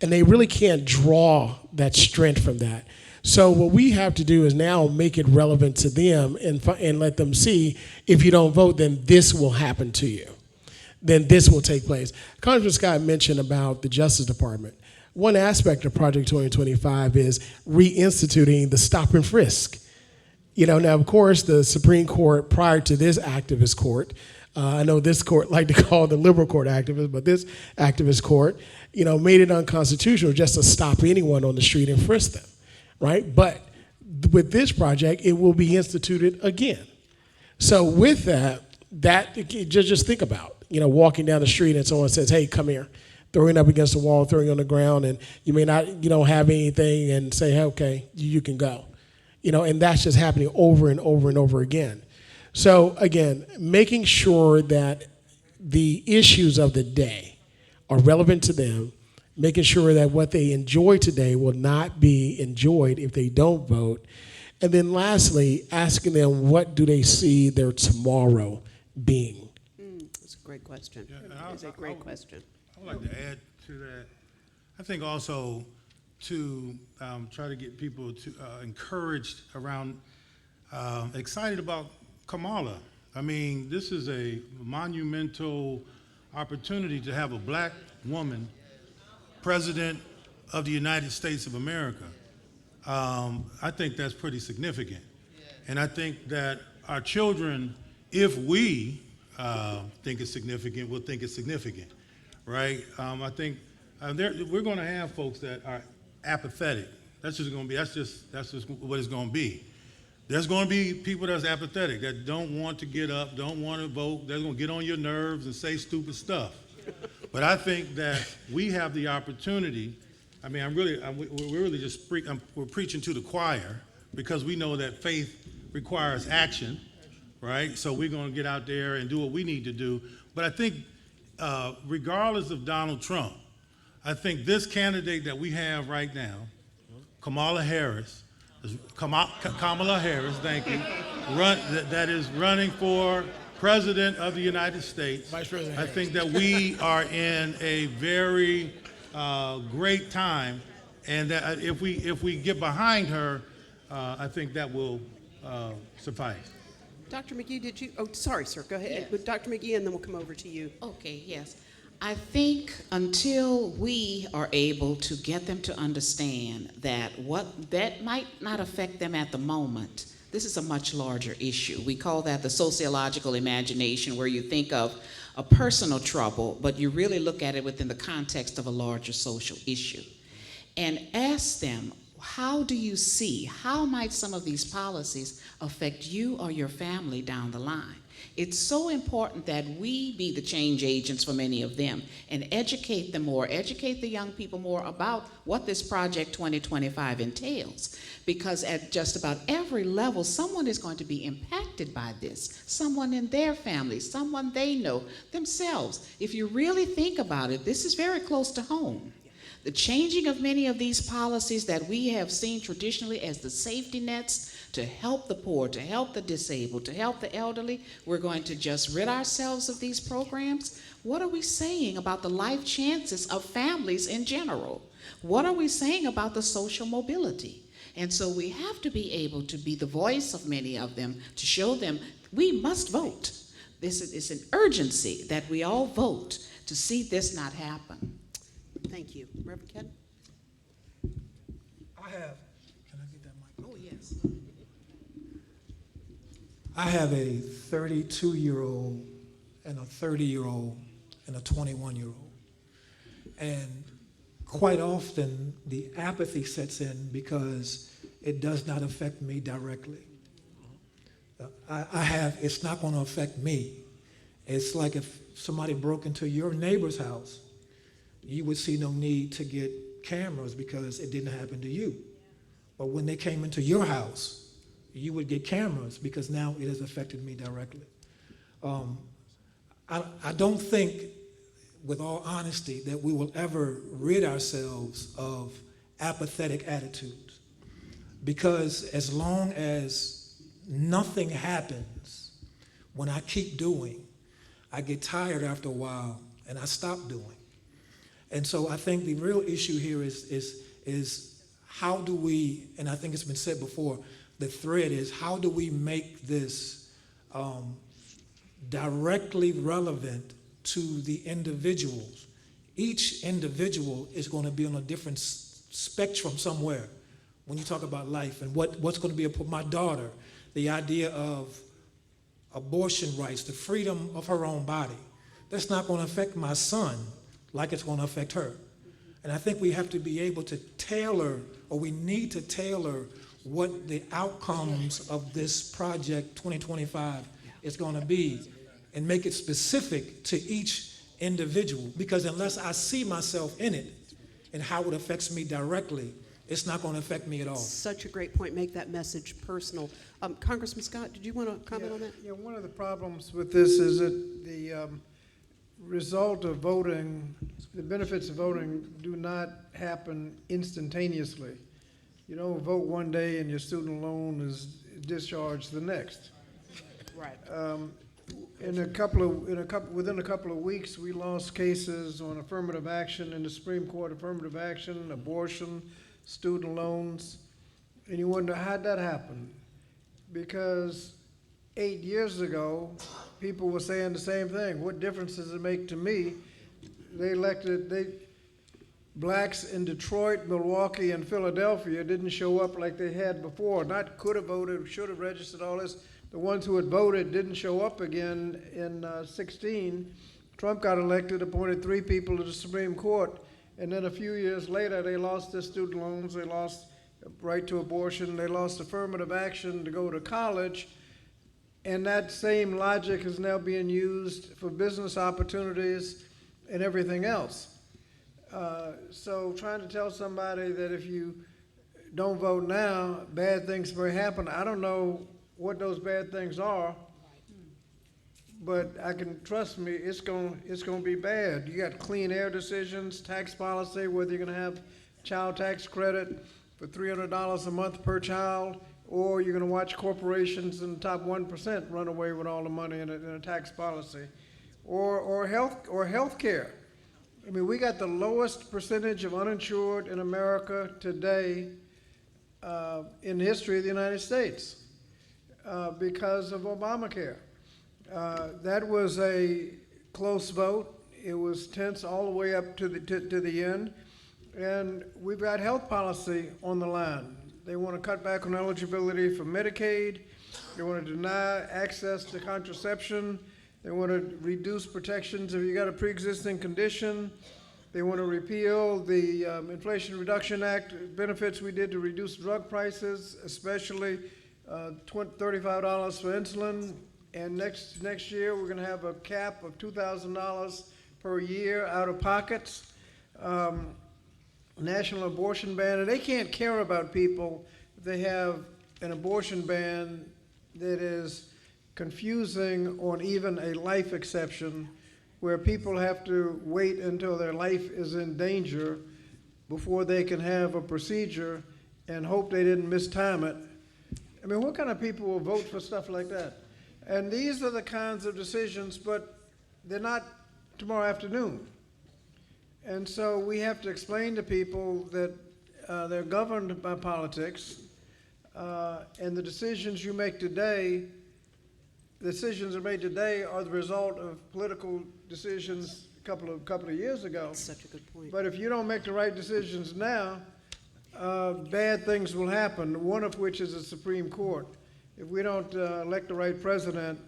And they really can't draw that strength from that. So what we have to do is now make it relevant to them and let them see, if you don't vote, then this will happen to you. Then this will take place. Congressman Scott mentioned about the Justice Department. One aspect of Project 2025 is reinstituting the stop and frisk. You know, now, of course, the Supreme Court, prior to this activist court, I know this court like to call the liberal court activists, but this activist court, you know, made it unconstitutional just to stop anyone on the street and frisk them, right? But with this project, it will be instituted again. So with that just think about, you know, walking down the street and someone says, hey, come here, throwing up against the wall, throwing on the ground, and you may not, you don't have anything, and say, hey, okay, you can go. And that's just happening over and over and over again. So again, making sure that the issues of the day are relevant to them, making sure that what they enjoy today will not be enjoyed if they don't vote. And then lastly, asking them what do they see their tomorrow being. That's a great question. Yeah, It's a great question. I would like to add to that. I think also to try to get people to encouraged around, excited about Kamala. I mean, this is a monumental opportunity to have a black woman president of the United States of America. I think that's pretty significant. And I think that our children, if we think it's significant, will think it's significant, right? I think we're going to have folks that are apathetic. That's just what it's going to be. There's going to be people that's apathetic, that don't want to get up, don't want to vote. They're going to get on your nerves and say stupid stuff. But I think that we have the opportunity. I mean, we're really just we're preaching to the choir, because we know that faith requires action, right? So we're going to get out there and do what we need to do. But I think, regardless of Donald Trump, I think this candidate that we have right now, Kamala Harris, thank you, that is running for President of the United States. Vice President I think that we are in a very great time, and that if we get behind her, I think that will suffice. Dr. McGee, sorry, sir, go ahead. With Dr. McGee, and then we'll come over to you. Okay, yes. I think until we are able to get them to understand that that might not affect them at the moment, this is a much larger issue. We call that the sociological imagination, where you think of a personal trouble, but you really look at it within the context of a larger social issue. And ask them, how might some of these policies affect you or your family down the line? It's so important that we be the change agents for many of them and educate them more, educate the young people more about what this Project 2025 entails. Because at just about every level, someone is going to be impacted by this. Someone in their family, someone they know, themselves. If you really think about it, this is very close to home. The changing of many of these policies that we have seen traditionally as the safety nets to help the poor, to help the disabled, to help the elderly, we're going to just rid ourselves of these programs. What are we saying about the life chances of families in general? What are we saying about the social mobility? And so we have to be able to be the voice of many of them, to show them we must vote. This is an urgency that we all vote to see this not happen. Thank you. Reverend Ken? Can I get that mic? Oh, yes. I have a 32-year-old and a 30-year-old and a 21-year-old. And quite often the apathy sets in because it does not affect me directly. It's not going to affect me. It's like if somebody broke into your neighbor's house, you would see no need to get cameras because it didn't happen to you. But when they came into your house, you would get cameras because now it has affected me directly. I don't think, with all honesty, that we will ever rid ourselves of apathetic attitudes, because as long as nothing happens, when I keep doing, I get tired after a while and I stop doing. And so I think the real issue here is how do we, and I think it's been said before, the thread is how do we make this directly relevant to the individuals. Each individual is going to be on a different spectrum somewhere when you talk about life and what's going to be my daughter, the idea of abortion rights, the freedom of her own body. That's not going to affect my son like it's going to affect her. And I think we have to be able to tailor, or we need to tailor what the outcomes of this Project 2025 is going to be and make it specific to each individual. Because unless I see myself in it and how it affects me directly, it's not going to affect me at all. Such a great point. Make that message personal. Congressman Scott, did you want to comment on that? Yeah, one of the problems with this is that the result of voting, the benefits of voting do not happen instantaneously. You don't vote one day and your student loan is discharged the next. Right. Within a couple of weeks, we lost cases on affirmative action in the Supreme Court, affirmative action, abortion, student loans. And you wonder, how'd that happen? Because 8 years ago, people were saying the same thing. What difference does it make to me? Blacks in Detroit, Milwaukee, and Philadelphia didn't show up like they had before. Not could have voted, should have registered, all this. The ones who had voted didn't show up again in 16. Trump got elected, appointed 3 people to the Supreme Court, and then a few years later, they lost their student loans, they lost right to abortion, they lost affirmative action to go to college, and that same logic is now being used for business opportunities and everything else. So trying to tell somebody that if you don't vote now, bad things may happen, I don't know what those bad things are, but I can trust me, it's going to be bad. You got clean air decisions, tax policy, whether you're going to have child tax credit for $300 a month per child, or you're going to watch corporations in the top 1% run away with all the money in a tax policy, or health care. I mean, we got the lowest percentage of uninsured in America today in the history of the United States because of Obamacare. That was a close vote. It was tense all the way up to the end. And we've got health policy on the line. They want to cut back on eligibility for Medicaid. They want to deny access to contraception. They want to reduce protections if you got a pre-existing condition. They want to repeal the Inflation Reduction Act benefits we did to reduce drug prices, especially $35 for insulin. And next year, we're going to have a cap of $2,000 per year out of pockets. National abortion ban, and they can't care about people if they have an abortion ban that is confusing on even a life exception, where people have to wait until their life is in danger before they can have a procedure and hope they didn't mistime it. I mean, what kind of people will vote for stuff like that? And these are the kinds of decisions, but they're not tomorrow afternoon. And so we have to explain to people that they're governed by politics, and the decisions you make today, decisions are made today are the result of political decisions a couple of years ago. That's such a good point. But if you don't make the right decisions now, bad things will happen, one of which is the Supreme Court. If we don't elect the right president,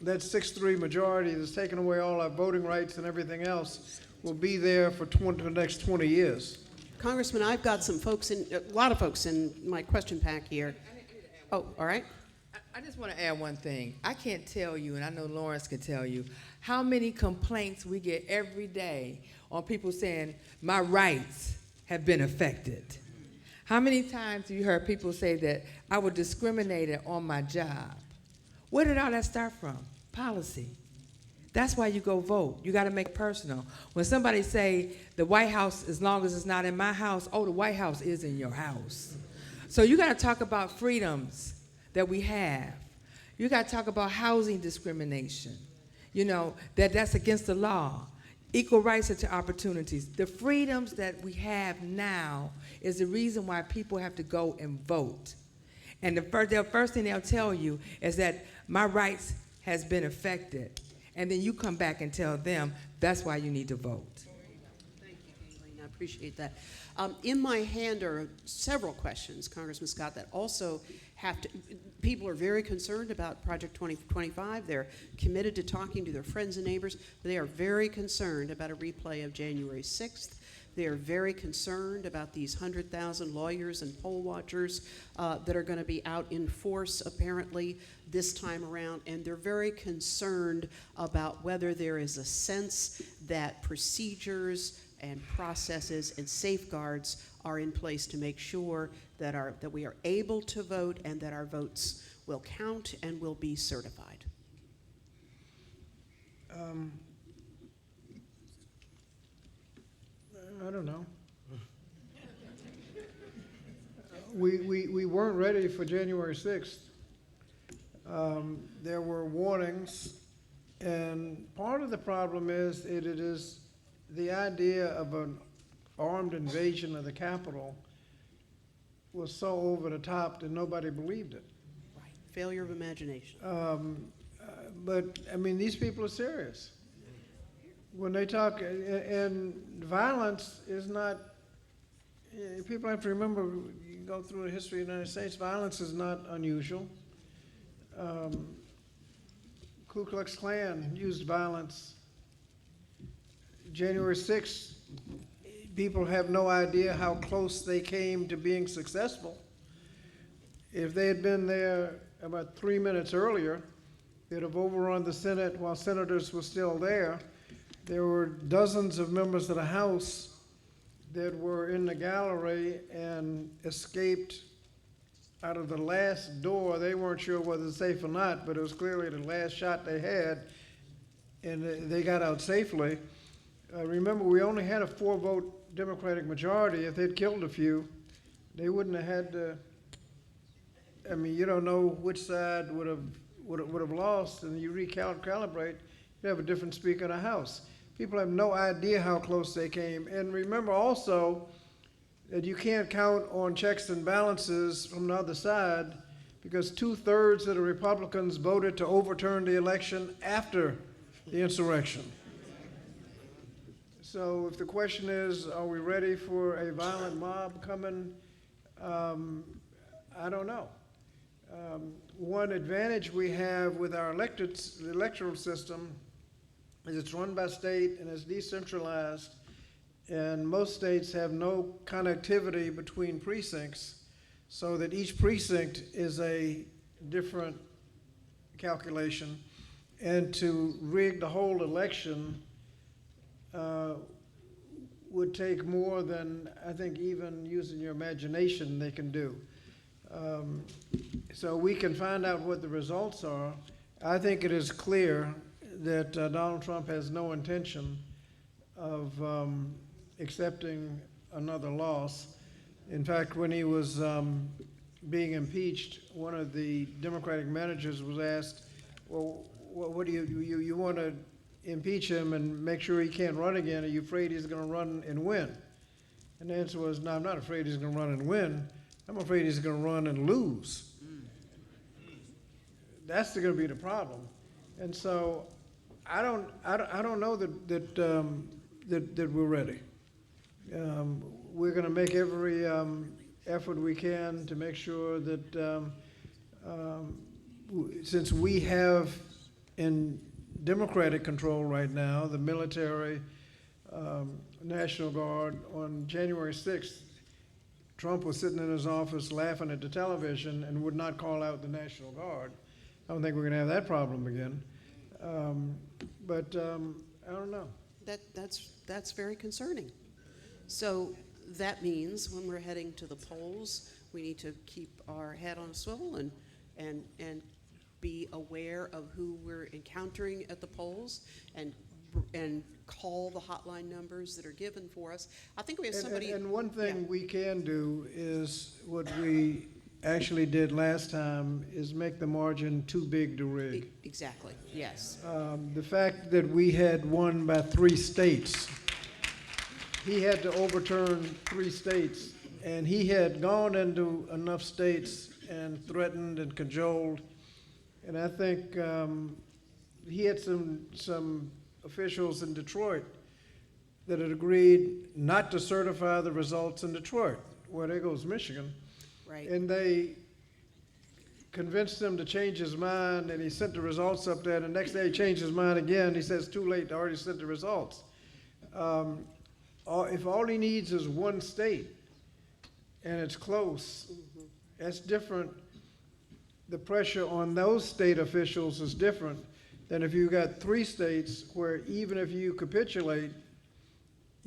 that 6-3 majority that's taken away all our voting rights and everything else will be there for the next 20 years. Congressman, I've got some folks a lot of folks in my question pack here. Oh, all right. I just want to add one thing. I can't tell you, and I know Lawrence can tell you, how many complaints we get every day on people saying, my rights have been affected. How many times have you heard people say that I was discriminated on my job? Where did all that start from? Policy. That's why you go vote. You got to make personal. When somebody say the White House, as long as it's not in my house, oh, the White House is in your house. So you got to talk about freedoms that we have. You got to talk about housing discrimination. You know, that's against the law. Equal rights to opportunities. The freedoms that we have now is the reason why people have to go and vote. And the first thing they'll tell you is that my rights has been affected. And then you come back and tell them that's why you need to vote. Thank you, Gayleen. I appreciate that. In my hand are several questions, Congressman Scott, that also people are very concerned about Project 2025. They're committed to talking to their friends and neighbors. They are very concerned about a replay of January 6th. They are very concerned about these 100,000 lawyers and poll watchers that are going to be out in force, apparently, this time around. And they're very concerned about whether there is a sense that procedures, and processes and safeguards are in place to make sure that we are able to vote and that our votes will count and will be certified. I don't know. We weren't ready for January 6th. There were warnings, and part of the problem is it is the idea of an armed invasion of the Capitol was so over the top that nobody believed it. Right. Failure of imagination. But, I mean, these people are serious. When they talk, and violence is not, people have to remember, you go through the history of the United States, violence is not unusual. Ku Klux Klan used violence. January 6th, people have no idea how close they came to being successful. If they had been there about 3 minutes earlier, they'd have overrun the Senate while senators were still there. There were dozens of members of the House that were in the gallery and escaped out of the last door. They weren't sure whether it was safe or not, but it was clearly the last shot they had, and they got out safely. Remember, we only had a 4-vote Democratic majority. If they'd killed a few, they wouldn't have had to. I mean, you don't know which side would have lost, and you recalibrate. You have a different Speaker of the House. People have no idea how close they came. And remember also that you can't count on checks and balances from the other side, because 2/3 of the Republicans voted to overturn the election after the insurrection. So if the question is, are we ready for a violent mob coming? I don't know. One advantage we have with our electoral system is it's run by state and it's decentralized, and most states have no connectivity between precincts, so that each precinct is a different calculation. And to rig the whole election would take more than, I think, even using your imagination they can do. So we can find out what the results are. I think it is clear that Donald Trump has no intention of accepting another loss. In fact, when he was being impeached, one of the Democratic managers was asked, well, what do you want to impeach him and make sure he can't run again? Are you afraid he's going to run and win? And the answer was, no, I'm not afraid he's going to run and win. I'm afraid he's going to run and lose. That's going to be the problem. And so I don't know that we're ready. We're going to make every effort we can to make sure that since we have in Democratic control right now, the military, National Guard, on January 6th, Trump was sitting in his office laughing at the television and would not call out the National Guard. I don't think we're going to have that problem again. But I don't know. That's very concerning. So that means when we're heading to the polls, we need to keep our head on a swivel and be aware of who we're encountering at the polls and call the hotline numbers that are given for us. I think we have somebody. And one thing yeah. we can do is what we actually did last time is make the margin too big to rig. Exactly. Yes. The fact that we had won by 3 states, he had to overturn 3 states, and he had gone into enough states and threatened and cajoled, and I think he had some officials in Detroit that had agreed not to certify the results in Detroit. Well, there goes Michigan. Right. And they convinced him to change his mind, and he sent the results up there. The next day he changed his mind again. He says, too late, I already sent the results. If all he needs is 1 state, and it's close, that's different. The pressure on those state officials is different than if you got 3 states where even if you capitulate,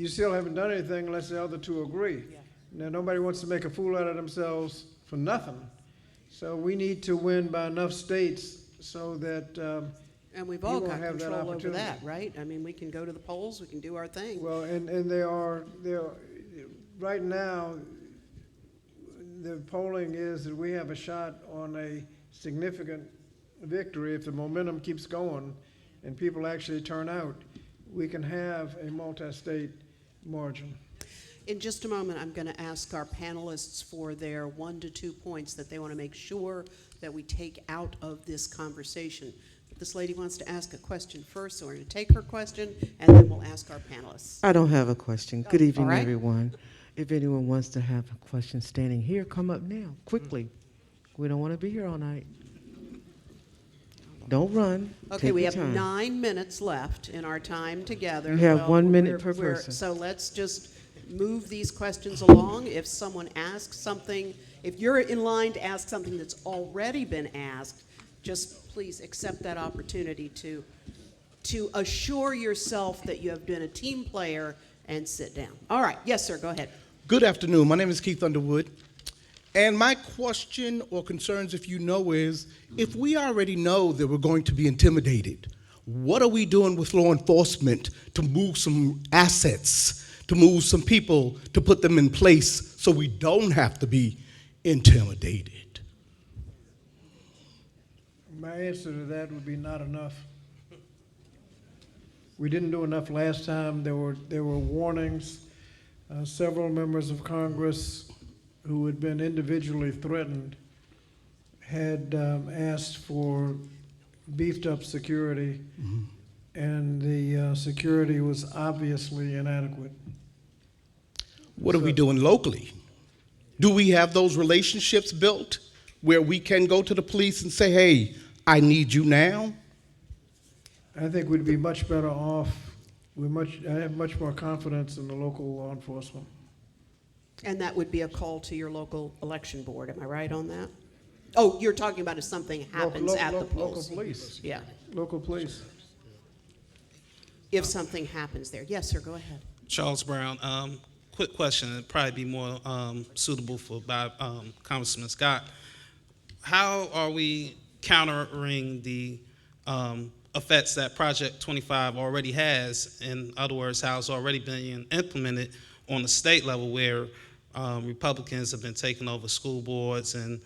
you still haven't done anything unless the other two agree. Now, nobody wants to make a fool out of themselves for nothing. So we need to win by enough states so that, And we've You all won't got have that control over opportunity. that, right? I mean, we can go to the polls, we can do our thing. well, and right now, the polling is that we have a shot on a significant victory if the momentum keeps going and people actually turn out. We can have a multi-state margin. In just a moment, I'm going to ask our panelists for their 1 to 2 points that they want to make sure that we take out of this conversation. But this lady wants to ask a question first, so we're going to take her question, and then we'll ask our panelists. I don't have a question. Good Oh, evening, all right. everyone. If anyone wants to have a question standing here, come up now, quickly. We don't want to be here all night. Don't run. Okay, Take we your have time. 9 minutes left in our time together. You have 1 minute per we're- person. So let's just move these questions along. If someone asks something, if you're in line to ask something that's already been asked, just please accept that opportunity to assure yourself that you have been a team player and sit down. All right, yes, sir, go ahead. Good afternoon. My name is Keith Underwood. And my question or concerns, if you know, is if we already know that we're going to be intimidated, what are we doing with law enforcement to move some assets, to move some people, to put them in place so we don't have to be intimidated? My answer to that would be not enough. We didn't do enough last time. There were warnings. Several members of Congress who had been individually threatened had asked for beefed up security, and the security was obviously inadequate. What are we doing locally? Do we have those relationships built where we can go to the police and say, hey, I need you now? I think we'd be much better off. I have much more confidence in the local law enforcement. And that would be a call to your local election board, am I right on that? Oh, you're talking about if something happens at the polls. Local police. Yeah, Local police. if something happens there. Yes, sir, go ahead. Charles Brown. Quick question, it'd probably be more suitable for Congressman Scott. How are we countering the effects that Project 25 already has? In other words, how it's already being implemented on the state level where Republicans have been taking over school boards and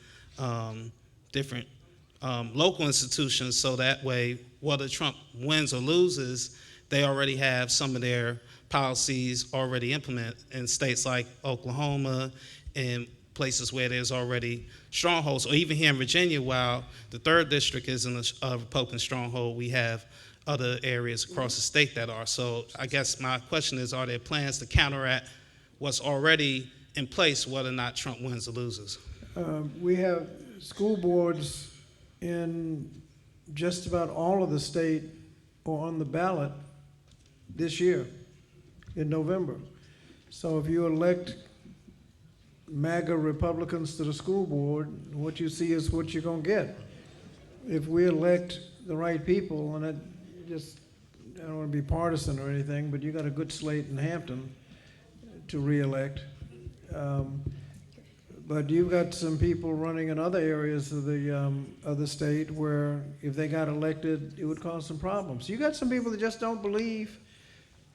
different local institutions, so that way, whether Trump wins or loses, they already have some of their policies already implemented in states like Oklahoma and places where there's already strongholds, or even here in Virginia, while the 3rd District is in a Republican stronghold, we have other areas across the state that are. So I guess my question is, are there plans to counteract what's already in place, whether or not Trump wins or loses? We have school boards in just about all of the state or on the ballot this year in November. So if you elect MAGA Republicans to the school board, what you see is what you're going to get. If we elect the right people, and I don't want to be partisan or anything, but you got a good slate in Hampton to re-elect. But you've got some people running in other areas of the state where if they got elected, it would cause some problems. You got some people that just don't believe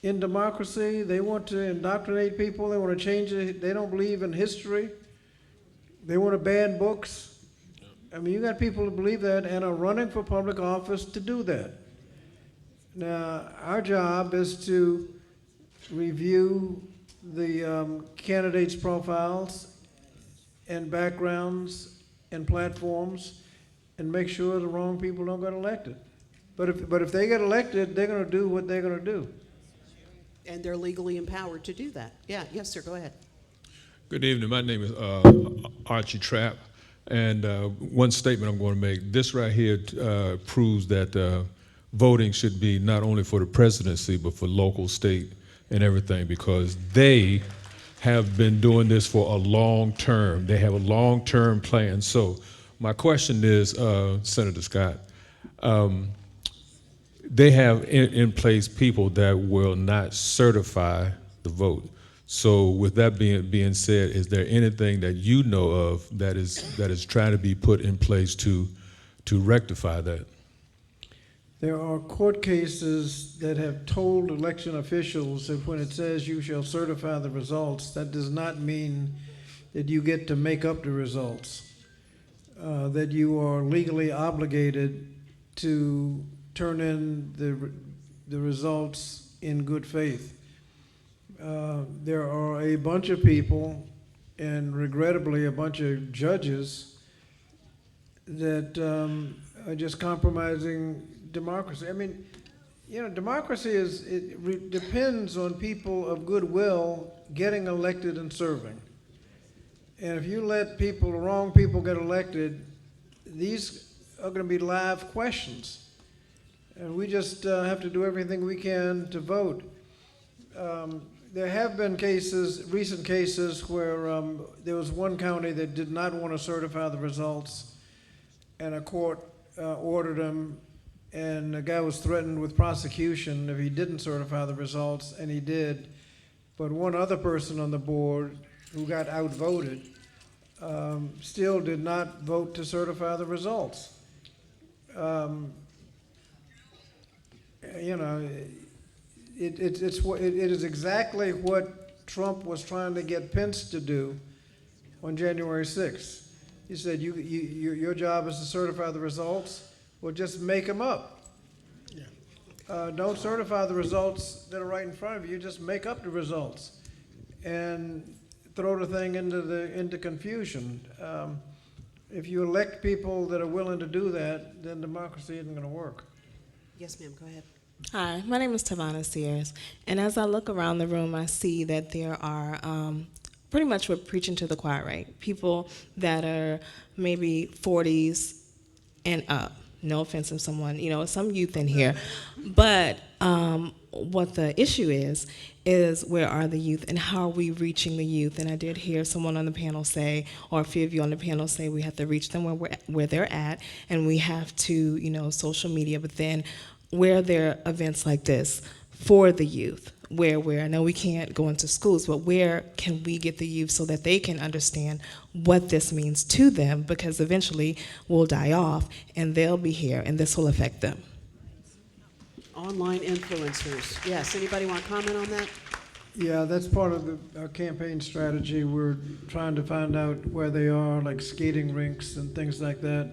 in democracy. They want to indoctrinate people. They want to change it. They don't believe in history. They want to ban books. I mean, you got people who believe that and are running for public office to do that. Now, our job is to review the candidates' profiles and backgrounds and platforms and make sure the wrong people don't get elected. But if they get elected, they're going to do what they're going to do. And they're legally empowered to do that. Yeah, yes, sir, go ahead. Good evening. My name is Archie Trapp. And one statement I'm going to make, this right here proves that voting should be not only for the presidency, but for local, state, and everything, because they have been doing this for a long term. They have a long-term plan. So my question is, Senator Scott, they have in place people that will not certify the vote. So with that being said, is there anything that you know of that is trying to be put in place to rectify that? There are court cases that have told election officials that when it says you shall certify the results, that does not mean that you get to make up the results. That you are legally obligated to turn in the results in good faith. There are a bunch of people, and regrettably a bunch of judges, that are just compromising democracy. I mean, you know, democracy depends on people of goodwill getting elected and serving. And if you let the wrong people get elected, these are going to be live questions. And we just have to do everything we can to vote. There have been recent cases where there was one county that did not want to certify the results, and a court ordered them, and the guy was threatened with prosecution if he didn't certify the results, and he did. But one other person on the board who got outvoted still did not vote to certify the results. You know, it is exactly what Trump was trying to get Pence to do on January 6th. He said, your job is to certify the results. Well, just make them up. Yeah. Don't certify the results that are right in front of you. Just make up the results and throw the thing into confusion. If you elect people that are willing to do that, then democracy isn't going to work. Yes, ma'am, go ahead. Hi, my name is Tavana Sears, and as I look around the room, I see that there are pretty much we're preaching to the choir, right? People that are maybe 40s and up. No offense to someone, you know, some youth in here. But what the issue is where are the youth and how are we reaching the youth? And I did hear someone on the panel say, or a few of you on the panel say, we have to reach them where they're at, and we have to, you know, social media. But then where there are events like this for the youth, where I know we can't go into schools, but where can we get the youth so that they can understand what this means to them, because eventually we'll die off and they'll be here and this will affect them. Online influencers. Yes, anybody want to comment on that? Yeah, that's part of our campaign strategy. We're trying to find out where they are, like skating rinks and things like that.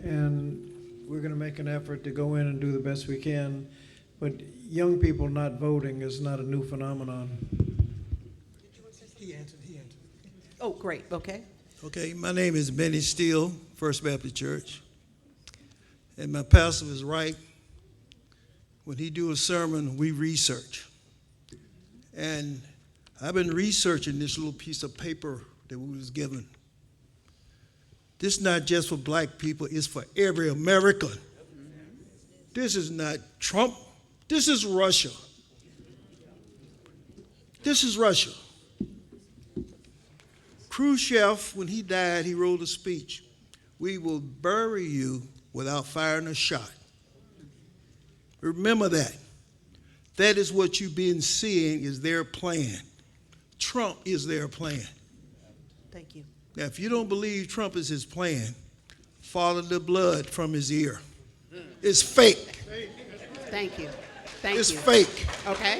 And we're going to make an effort to go in and do the best we can. But young people not voting is not a new phenomenon. He answered. Oh, great, okay. Okay, my name is Benny Steele, First Baptist Church. And my pastor is right. When he do a sermon, we research. And I've been researching this little piece of paper that we was given. This is not just for black people, it's for every American. This is not Trump. This is Russia. This is Russia. Khrushchev, when he died, he wrote a speech. We will bury you without firing a shot. Remember that. That is what you've been seeing is their plan. Trump is their plan. Thank you. Now, if you don't believe Trump is his plan, follow the blood from his ear. It's fake. Thank you. Thank you. It's fake. Okay.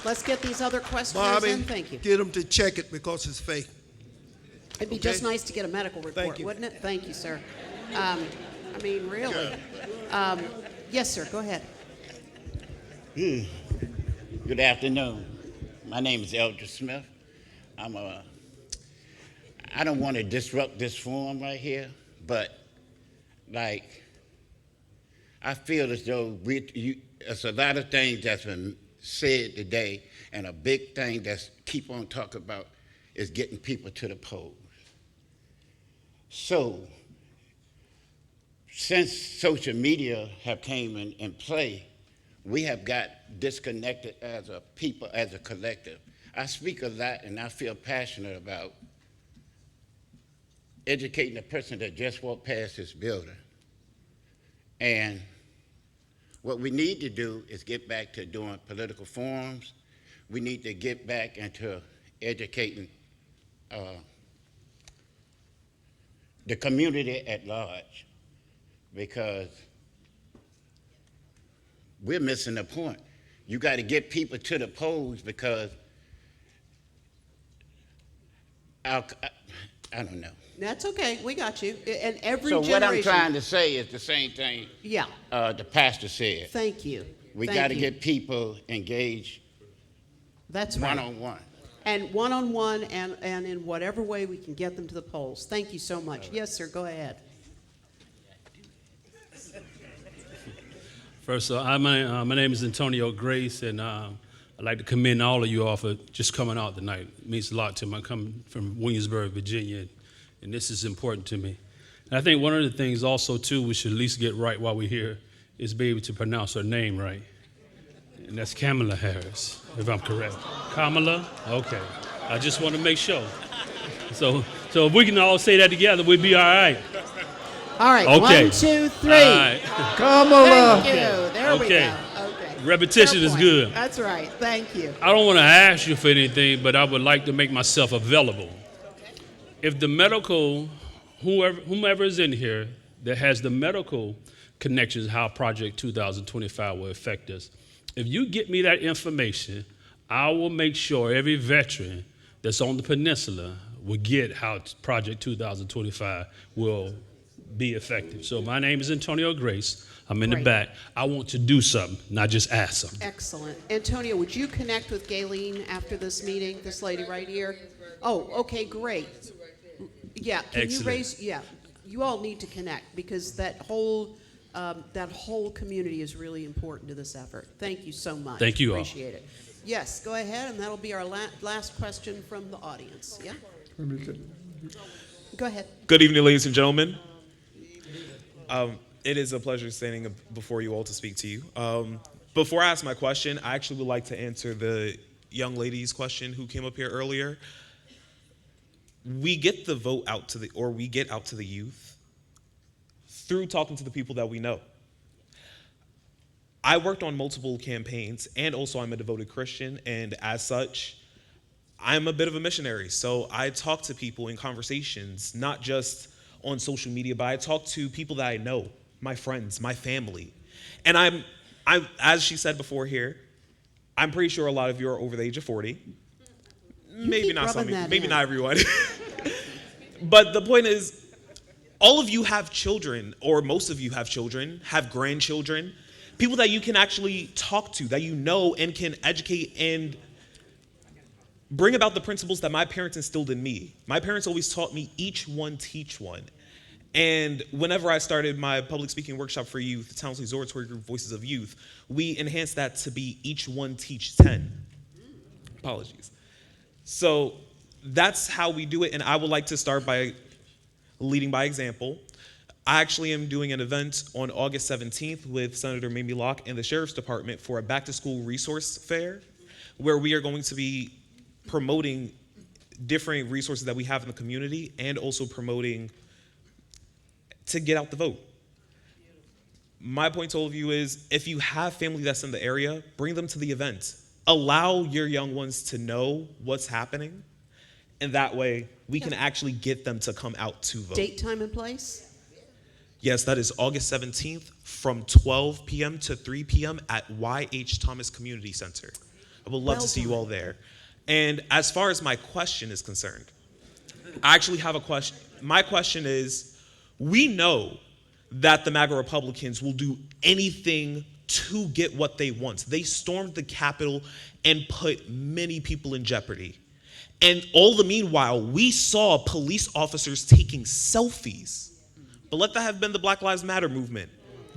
Let's get these other questions Bobby, in. Thank you. get them to check it because it's fake. It'd be just nice to get a medical report, you. wouldn't it? Thank you, sir. I mean, really. Yes, sir. Go ahead. Good afternoon. My name is Elder Smith. I don't want to disrupt this forum right here, but like, I feel as though there's a lot of things that's been said today, and a big thing that's keep on talking about is getting people to the polls. So, since social media have came in play, we have got disconnected as a people, as a collective. I speak a lot and I feel passionate about educating the person that just walked past this building. And what we need to do is get back to doing political forums. we need to get back into educating the community at large, because we're missing the point. You got to get people to the polls, because I don't know. That's okay. We got you. And every So generation. what I'm trying to say is the same thing Yeah. the pastor said. Thank you. We Thank got to you. get people engaged That's right. one-on-one. And one-on-one and in whatever way we can get them to the polls. Thank you so much. Yes, sir. Go ahead. First, my name is Antonio Grace, and I'd like to commend all of you all for just coming out tonight. It means a lot to me. I come from Williamsburg, Virginia, and this is important to me. And I think one of the things also, too, we should at least get right while we're here is be able to pronounce her name right. And that's Kamala Harris, if I'm correct. Kamala? Okay. I just want to make sure. So if we can all say that together, we'll be all right. All right. Okay. 1, 2, 3. All right. Kamala. Thank you. There we Okay. go. Okay. Repetition Fair is point. good. That's right. Thank you. I don't want to ask you for anything, but I would like to make myself available. If the medical, whomever is in here that has the medical connections, how Project 2025 will affect us, if you get me that information, I will make sure every veteran that's on the peninsula will get how Project 2025 will be effective. So my name is Antonio Grace. I'm in the Great. back. I want to do something, not just ask something. Excellent. Antonio, would you connect with Gayleen after this meeting, this lady right here? Oh, okay, great. Yeah, can Excellent. you raise, yeah, you all need to connect because that whole community is really important to this effort. Thank you so much. Thank you all. Appreciate it. Yes, go ahead, and that'll be our last question from the audience, yeah? Go ahead. Good evening, ladies and gentlemen. It is a pleasure standing before you all to speak to you. Before I ask my question, I actually would like to answer the young lady's question who came up here earlier. We get the vote out to we get out to the youth through talking to the people that we know. I worked on multiple campaigns, and also I'm a devoted Christian, and as such, I'm a bit of a missionary. So I talk to people in conversations, not just on social media, but I talk to people that I know, my friends, my family. And I'm as she said before here, I'm pretty sure a lot of you are over the age of 40. Maybe not some, maybe not everyone. But the point is, all of you have children, or most of you have children, have grandchildren, people that you can actually talk to, that you know and can educate and bring about the principles that my parents instilled in me. My parents always taught me each one teach one. And whenever I started my public speaking workshop for youth, the Townsley Oratory Group Voices of Youth, we enhanced that to be each one teach 10. Apologies. So that's how we do it, and I would like to start by leading by example. I actually am doing an event on August 17th with Senator Mamie Locke and the Sheriff's Department for a back-to-school resource fair, where we are going to be promoting different resources that we have in the community and also promoting to get out the vote. My point to all of you is, if you have family that's in the area, bring them to the event. Allow your young ones to know what's happening, and that way we can actually get them to come out to vote. Date, time, and place? Yes, that is August 17th from 12 p.m. to 3 p.m. at Y.H. Thomas Community Center. I would love to see you all there. And as far as my question is concerned, I actually have a question. My question is, we know that the MAGA Republicans will do anything to get what they want. They stormed the Capitol and put many people in jeopardy. And all the meanwhile, we saw police officers taking selfies. But let that have been the Black Lives Matter movement,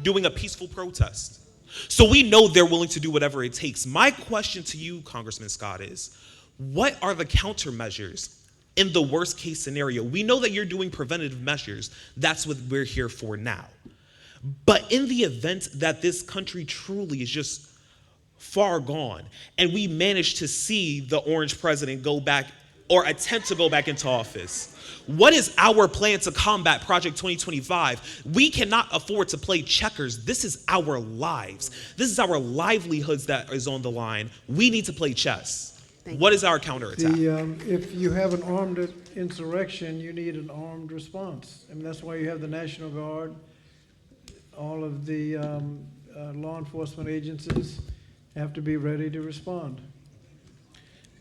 doing a peaceful protest. So we know they're willing to do whatever it takes. My question to you, Congressman Scott, is what are the countermeasures in the worst case scenario? We know that you're doing preventative measures. That's what we're here for now. But in the event that this country truly is just far gone, and we manage to see the orange president go back or attempt to go back into office. What is our plan to combat Project 2025? We cannot afford to play checkers. This is our lives. This is our livelihoods that is on the line. We need to play chess. What is our counterattack? If you have an armed insurrection, you need an armed response. I mean, that's why you have the National Guard, all of the law enforcement agencies have to be ready to respond.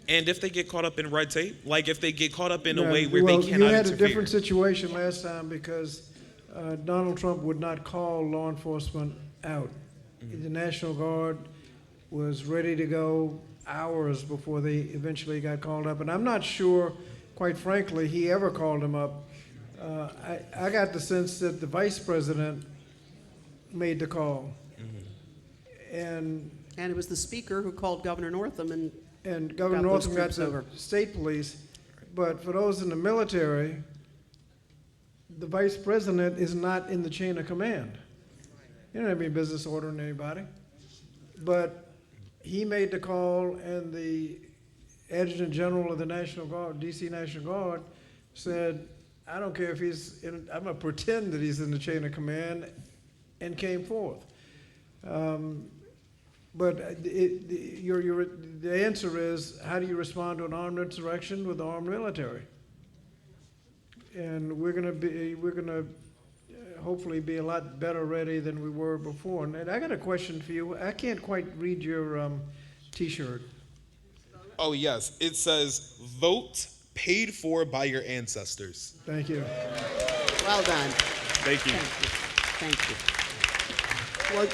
And if they get caught up in red tape, like if they get caught up in a way where they cannot you had interfere. a different situation last time because Donald Trump would not call law enforcement out. The National Guard was ready to go hours before they eventually got called up. And I'm not sure, quite frankly, he ever called them up. I got the sense that the vice president made the call. And it was the speaker who called Governor Northam and Governor Northam got the state police. But for those in the military, the vice president is not in the chain of command. He don't have any business ordering anybody. But he made the call, and the Adjutant General of the National Guard, DC National Guard, said, I don't care if he's in, I'm going to pretend that he's in the chain of command, and came forth. But the answer is, how do you respond to an armed insurrection with armed military? And we're going to hopefully be a lot better ready than we were before. And I got a question for you. I can't quite read your T-shirt. Oh yes, it says "Vote paid for by your ancestors." Thank you. Well done. Thank you. Thank you. Well,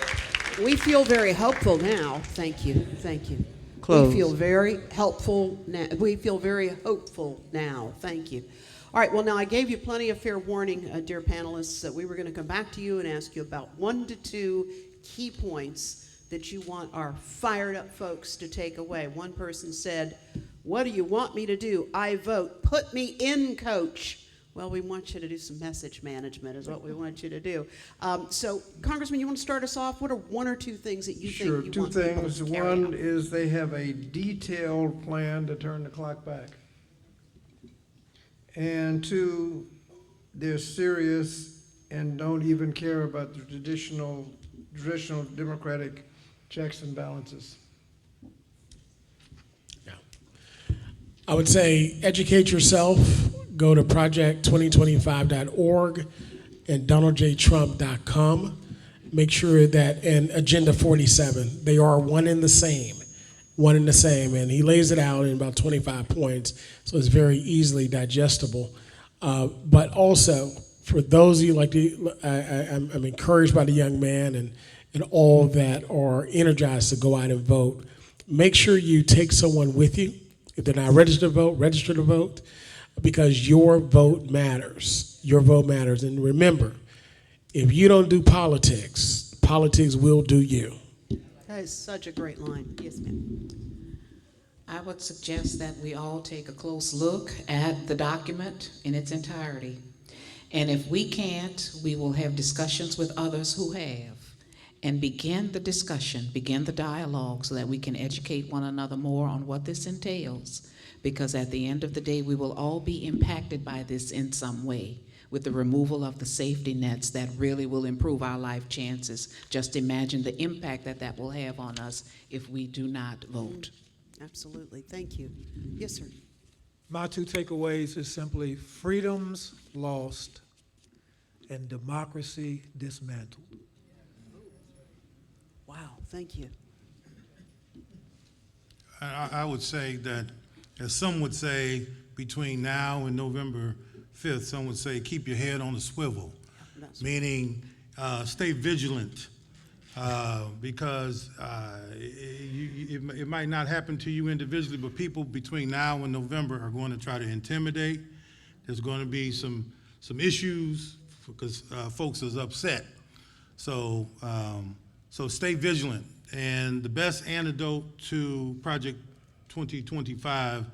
we feel very helpful now. Thank you. Thank you. Close. We feel very helpful now. We feel very hopeful now. Thank you. All right, well, now I gave you plenty of fair warning, dear panelists, that we were going to come back to you and ask you about 1 to 2 key points that you want our fired up folks to take away. One person said, what do you want me to do? I vote. Put me in, coach. Well, we want you to do some message management is what we want you to do. So, Congressman, you want to start us off? What are 1 or 2 things that you think you want people to carry out? Sure, 2 things. One is they have a detailed plan to turn the clock back. And 2, they're serious and don't even care about the traditional democratic checks and balances. Yeah. I would say educate yourself. Go to project2025.org and donaldjtrump.com. Make sure that in Agenda 47, they are one and the same. And he lays it out in about 25 points, so it's very easily digestible. But also, for those of you I'm encouraged by the young man and all that are energized to go out and vote. Make sure you take someone with you. If they're not registered to vote, register to vote, because your vote matters. Your vote matters. And remember, if you don't do politics, politics will do you. That is such a great line. Yes, ma'am. I would suggest that we all take a close look at the document in its entirety. And if we can't, we will have discussions with others who have. And begin the discussion, begin the dialogue so that we can educate one another more on what this entails. Because at the end of the day, we will all be impacted by this in some way, with the removal of the safety nets that really will improve our life chances. Just imagine the impact that will have on us if we do not vote. Absolutely. Thank you. Yes, sir. My 2 takeaways is simply freedoms lost and democracy dismantled. Wow. Thank you. I would say that, as some would say, between now and November 5th, some would say keep your head on a swivel, meaning stay vigilant, because it might not happen to you individually, but people between now and November are going to try to intimidate. There's going to be some issues because folks is upset. So stay vigilant. And the best antidote to Project 2025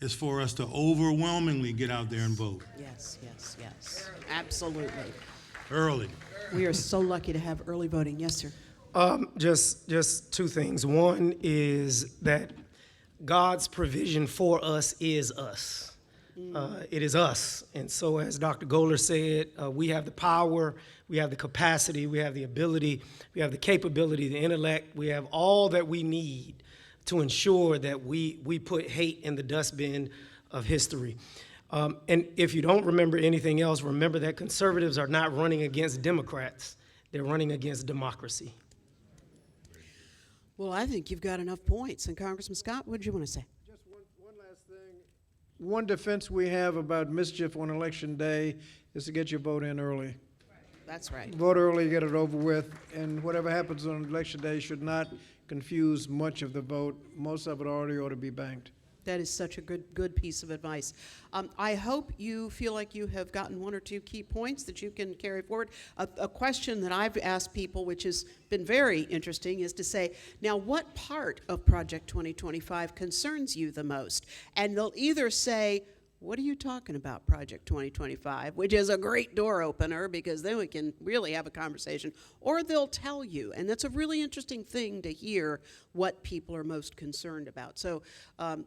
is for us to overwhelmingly get out there and vote. Yes. Absolutely. Early. We are so lucky to have early voting. Yes, sir. Just 2 things. One is that God's provision for us is us. It is us. And so as Dr. Goller said, we have the power, we have the capacity, we have the ability, we have the capability, the intellect, we have all that we need to ensure that we put hate in the dustbin of history. And if you don't remember anything else, remember that conservatives are not running against Democrats. They're running against democracy. Well, I think you've got enough points. And Congressman Scott, what did you want to say? Just one last thing. One defense we have about mischief on election day is to get your vote in early. That's right. Vote early, get it over with, and whatever happens on election day should not confuse much of the vote. Most of it already ought to be banked. That is such a good piece of advice. I hope you feel like you have gotten one or two key points that you can carry forward. A question that I've asked people, which has been very interesting, is to say, now what part of Project 2025 concerns you the most? And they'll either say, what are you talking about, Project 2025, which is a great door opener because then we can really have a conversation, or they'll tell you, and that's a really interesting thing to hear what people are most concerned about. So,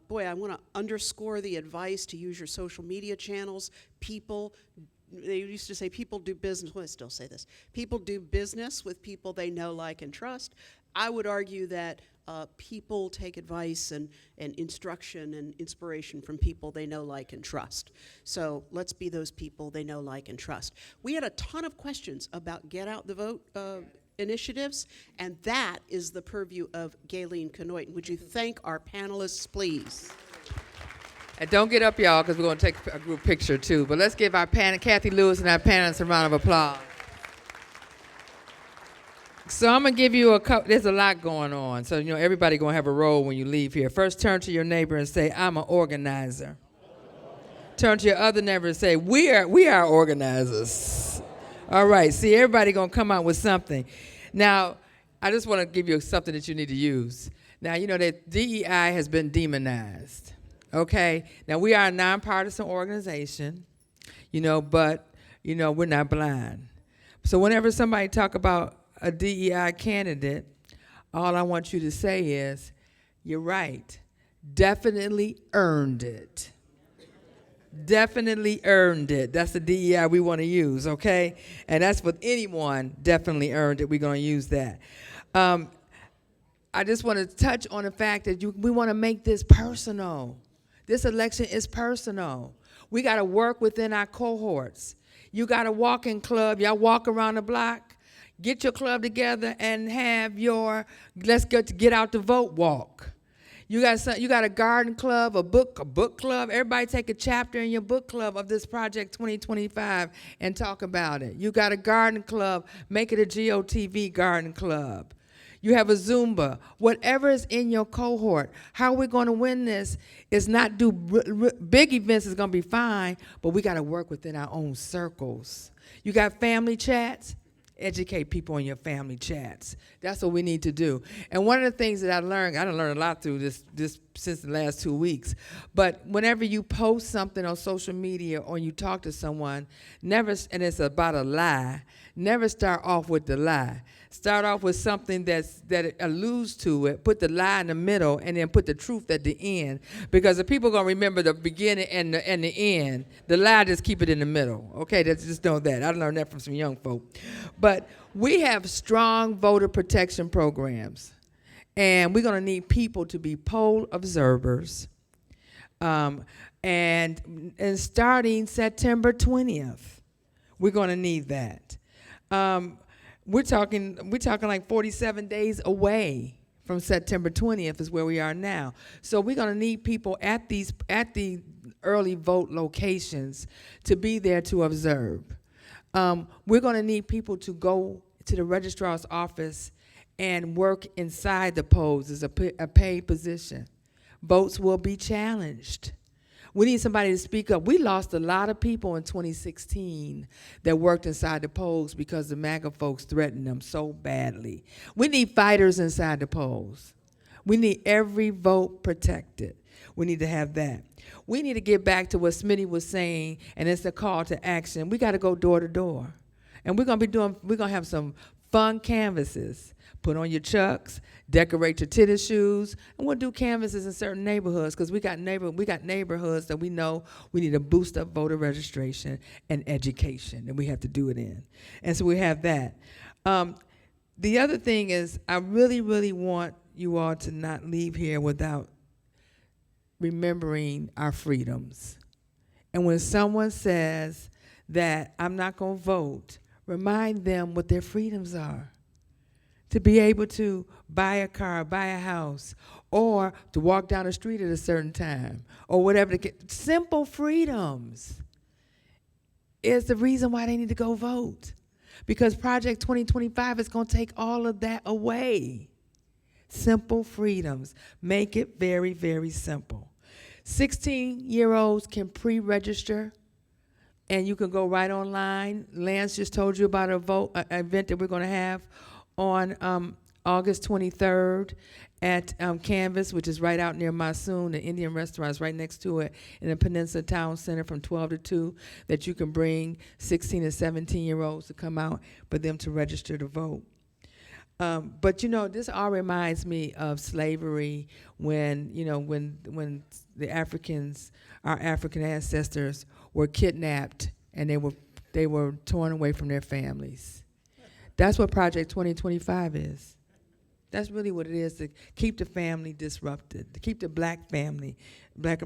boy, I want to underscore the advice to use your social media channels. People, they used to say people do business, well, I still say this, people do business with people they know, like, and trust. I would argue that people take advice and instruction and inspiration from people they know, like, and trust. So let's be those people they know, like, and trust. We had a ton of questions about Get Out the Vote initiatives, and that is the purview of Gayleen Knoyton. Would you thank our panelists, please? And don't get up, y'all, because we're going to take a group picture, too. But let's give our Kathy Lewis and our panelists a round of applause. So I'm going to give you a couple, there's a lot going on. So, you know, everybody going to have a role when you leave here. First, turn to your neighbor and say, I'm an organizer. Turn to your other neighbor and say, we are organizers. All right, see, everybody going to come out with something. Now, I just want to give you something that you need to use. Now, you know that DEI has been demonized, okay? Now, we are a nonpartisan organization, you know, but, you know, we're not blind. So whenever somebody talk about a DEI candidate, all I want you to say is, you're right, definitely earned it. Definitely earned it. That's the DEI we want to use, okay? And that's with anyone, definitely earned it. We're going to use that. I just want to touch on the fact that we want to make this personal. This election is personal. We got to work within our cohorts. You got a walking club. Y'all walk around the block. Get your club together and have your let's get out the vote walk. You got a garden club, a book club. Everybody take a chapter in your book club of this Project 2025 and talk about it. You got a garden club, make it a GOTV garden club. You have a Zumba. Whatever is in your cohort, how we're going to win this is not do big events is going to be fine, but we got to work within our own circles. You got family chats. Educate people in your family chats. That's what we need to do. And one of the things that I done learned a lot through this since the last 2 weeks, but whenever you post something on social media or you talk to someone, never, and it's about a lie, never start off with the lie. Start off with something that alludes to it, put the lie in the middle, and then put the truth at the end. Because the people are going to remember the beginning and the end. The lie, just keep it in the middle. Okay, just know that. I learned that from some young folk. But we have strong voter protection programs. And we're going to need people to be poll observers. And starting September 20th, we're going to need that. We're talking like 47 days away from September 20th is where we are now. So we're going to need people at the early vote locations to be there to observe. We're going to need people to go to the registrar's office and work inside the polls as a paid position. Votes will be challenged. We need somebody to speak up. We lost a lot of people in 2016 that worked inside the polls because the MAGA folks threatened them so badly. We need fighters inside the polls. We need every vote protected. We need to have that. We need to get back to what Smitty was saying, and it's a call to action. We got to go door to door. And we're going to have some Fun canvases. Put on your chucks, decorate your tennis shoes, and we'll do canvases in certain neighborhoods because we got neighborhoods that we know we need to boost up voter registration and education, and we have to do it in. And so we have that. The other thing is I really, really want you all to not leave here without remembering our freedoms. And when someone says that I'm not going to vote, remind them what their freedoms are. To be able to buy a car, buy a house, or to walk down the street at a certain time, or whatever. Simple freedoms is the reason why they need to go vote. Because Project 2025 is going to take all of that away. Simple freedoms. Make it very, very simple. 16-year-olds can pre-register, and you can go right online. Lance just told you about an event that we're going to have on August 23rd at Canvas, which is right out near Masoon. The Indian restaurant is right next to it in the Peninsula Town Center from 12 to 2, that you can bring 16 and 17-year-olds to come out for them to register to vote. But this all reminds me of slavery when the Africans, our African ancestors, were kidnapped and they were torn away from their families. That's what Project 2025 is. That's really what it is, to keep the family disrupted, to keep the black and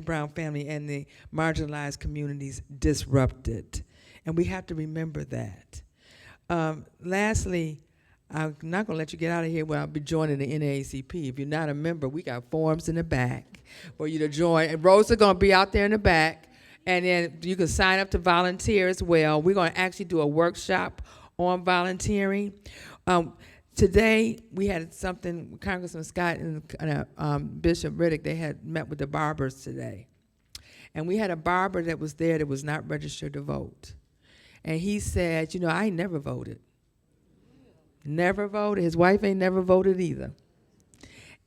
brown family and the marginalized communities disrupted. And we have to remember that. Lastly, I'm not going to let you get out of here without be joining the NAACP. If you're not a member, we got forms in the back for you to join. And Rose are going to be out there in the back. And then you can sign up to volunteer as well. We're going to actually do a workshop on volunteering. Today, we had something, Congressman Scott and Bishop Riddick, they had met with the barbers today. And we had a barber that was there that was not registered to vote. And he said, I ain't never voted. Never voted. His wife ain't never voted either.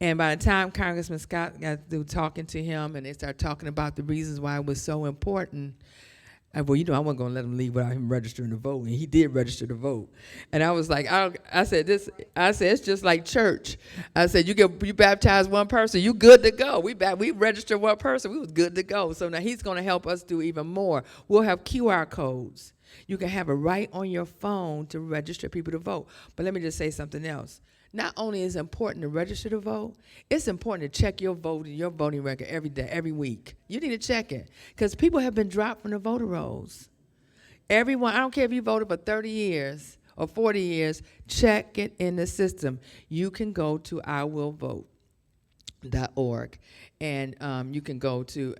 And by the time Congressman Scott got through talking to him and they started talking about the reasons why it was so important, I wasn't going to let him leave without him registering to vote. And he did register to vote. And I was like, I said, it's just like church. I said, you baptize one person, you good to go. We registered one person, we was good to go. So now he's going to help us do even more. We'll have QR codes. You can have it right on your phone to register people to vote. But let me just say something else. Not only is it important to register to vote, it's important to check your voting record every day, every week. You need to check it because people have been dropped from the voter rolls. Everyone, I don't care if you voted for 30 years or 40 years, check it in the system. You can go to iwillvote.org and you can go to,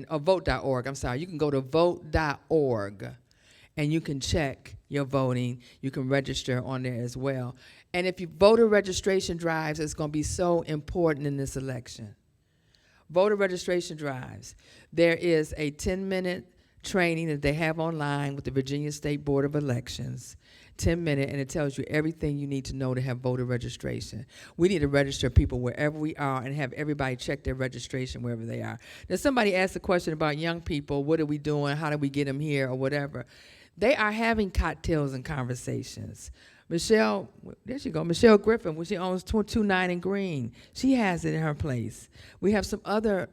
or vote.org, I'm sorry. You can go to vote.org and you can check your voting. You can register on there as well. And if you voter registration drives, it's going to be so important in this election. Voter registration drives. There is a 10-minute training that they have online with the Virginia State Board of Elections. 10-minute, and it tells you everything you need to know to have voter registration. We need to register people wherever we are and have everybody check their registration wherever they are. Now, somebody asked a question about young people. What are we doing? How do we get them here or whatever? They are having cocktails and conversations. Michelle, there she go, Michelle Griffin, when she owns 229 and Green, she has it in her place. We have some other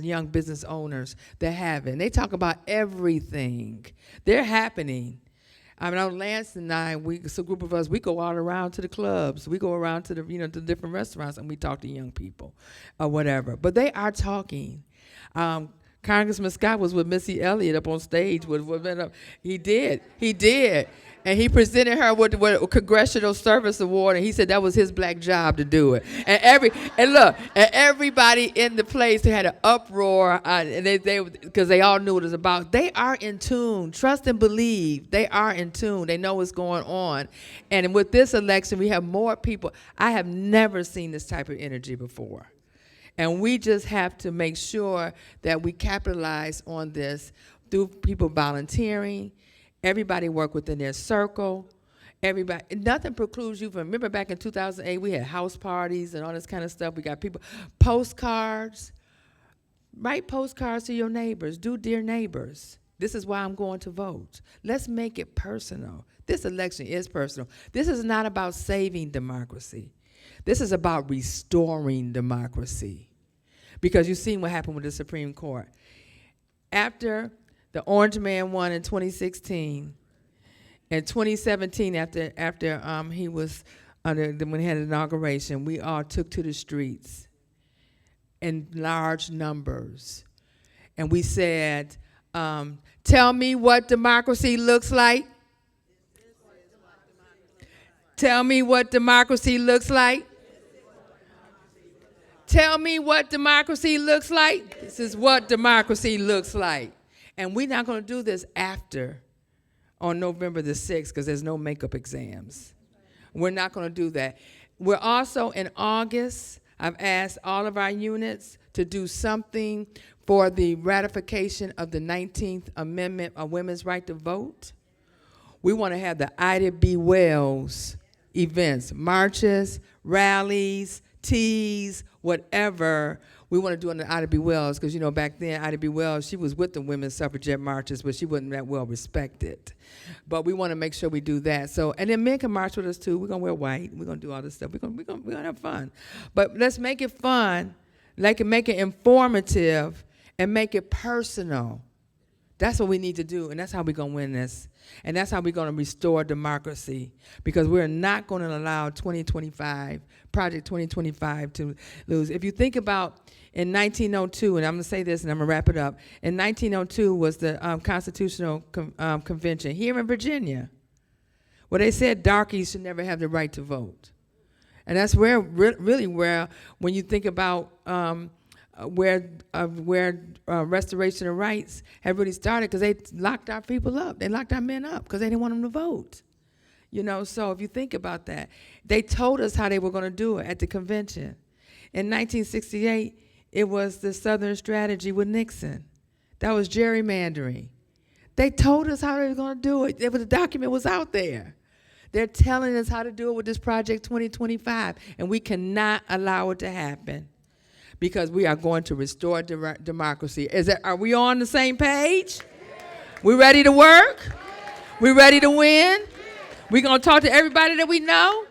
young business owners that have it. And they talk about everything. They're happening. I mean, Lance and I, it's a group of us, we go all around to the clubs. We go around to the, to the different restaurants and we talk to young people or whatever. But they are talking. Congressman Scott was with Missy Elliott up on stage. He did. And he presented her with a Congressional Service Award, and he said that was his black job to do it. And everybody in the place had an uproar, and they because they all knew what it was about. They are in tune. Trust and believe. They are in tune. They know what's going on. And with this election, we have more people. I have never seen this type of energy before. And we just have to make sure that we capitalize on this through people volunteering. Everybody work within their circle. Nothing precludes you from, remember back in 2008, we had house parties and all this kind of stuff. We got people, postcards. Write postcards to your neighbors. Do dear neighbors. This is why I'm going to vote. Let's make it personal. This election is personal. This is not about saving democracy. This is about restoring democracy. Because you've seen what happened with the Supreme Court. After the Orange Man won in 2016, in 2017, after he was when he had an inauguration, we all took to the streets in large numbers, and we said, "Tell me what democracy looks like. Tell me what democracy looks like. Tell me what democracy looks like. This is what democracy looks like." And we're not going to do this on November the 6th, because there's no makeup exams. We're not going to do that. We're also in August, I've asked all of our units to do something for the ratification of the 19th Amendment of women's right to vote. We want to have the Ida B. Wells events, marches, rallies, teas, whatever. We want to do it in Ida B. Wells, because, back then, Ida B. Wells, she was with the women's suffragette marches, but she wasn't that well respected. But we want to make sure we do that. So, and then men can march with us, too. We're going to wear white. We're going to do all this stuff. We're going to have fun. But let's make it fun, make it informative, and make it personal. That's what we need to do, and that's how we're going to win this. And that's how we're going to restore democracy, because we're not going to allow Project 2025 to lose. If you think about in 1902, and I'm going to say this and I'm going to wrap it up, in 1902 was the Constitutional Convention here in Virginia, where they said darkies should never have the right to vote. And that's really where, when you think about where restoration of rights have really started, because they locked our people up. They locked our men up because they didn't want them to vote. So if you think about that, they told us how they were going to do it at the convention. In 1968, it was the Southern strategy with Nixon. That was gerrymandering. They told us how they were going to do it. The document was out there. They're telling us how to do it with this Project 2025, and we cannot allow it to happen, because we are going to restore democracy. Are we on the same page? We ready to work? We ready to win? We going to talk to everybody that we know?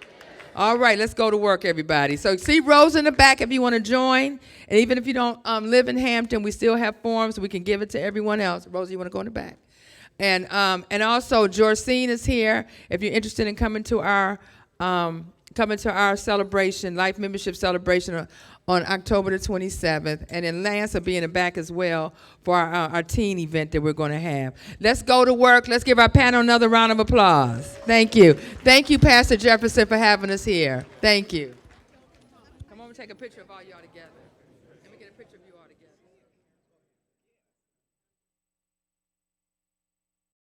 All right, let's go to work, everybody. So see Rose in the back if you want to join. And even if you don't live in Hampton, we still have forms. We can give it to everyone else. Rose, you want to go in the back? And also, Jorsine is here if you're interested in coming to our celebration, life membership celebration on October the 27th. And then Lance will be in the back as well for our teen event that we're going to have. Let's go to work. Let's give our panel another round of applause. Thank you. Thank you, Pastor Jefferson, for having us here. Thank you. Come on, take a picture of all y'all together. Let me get a picture of you all together.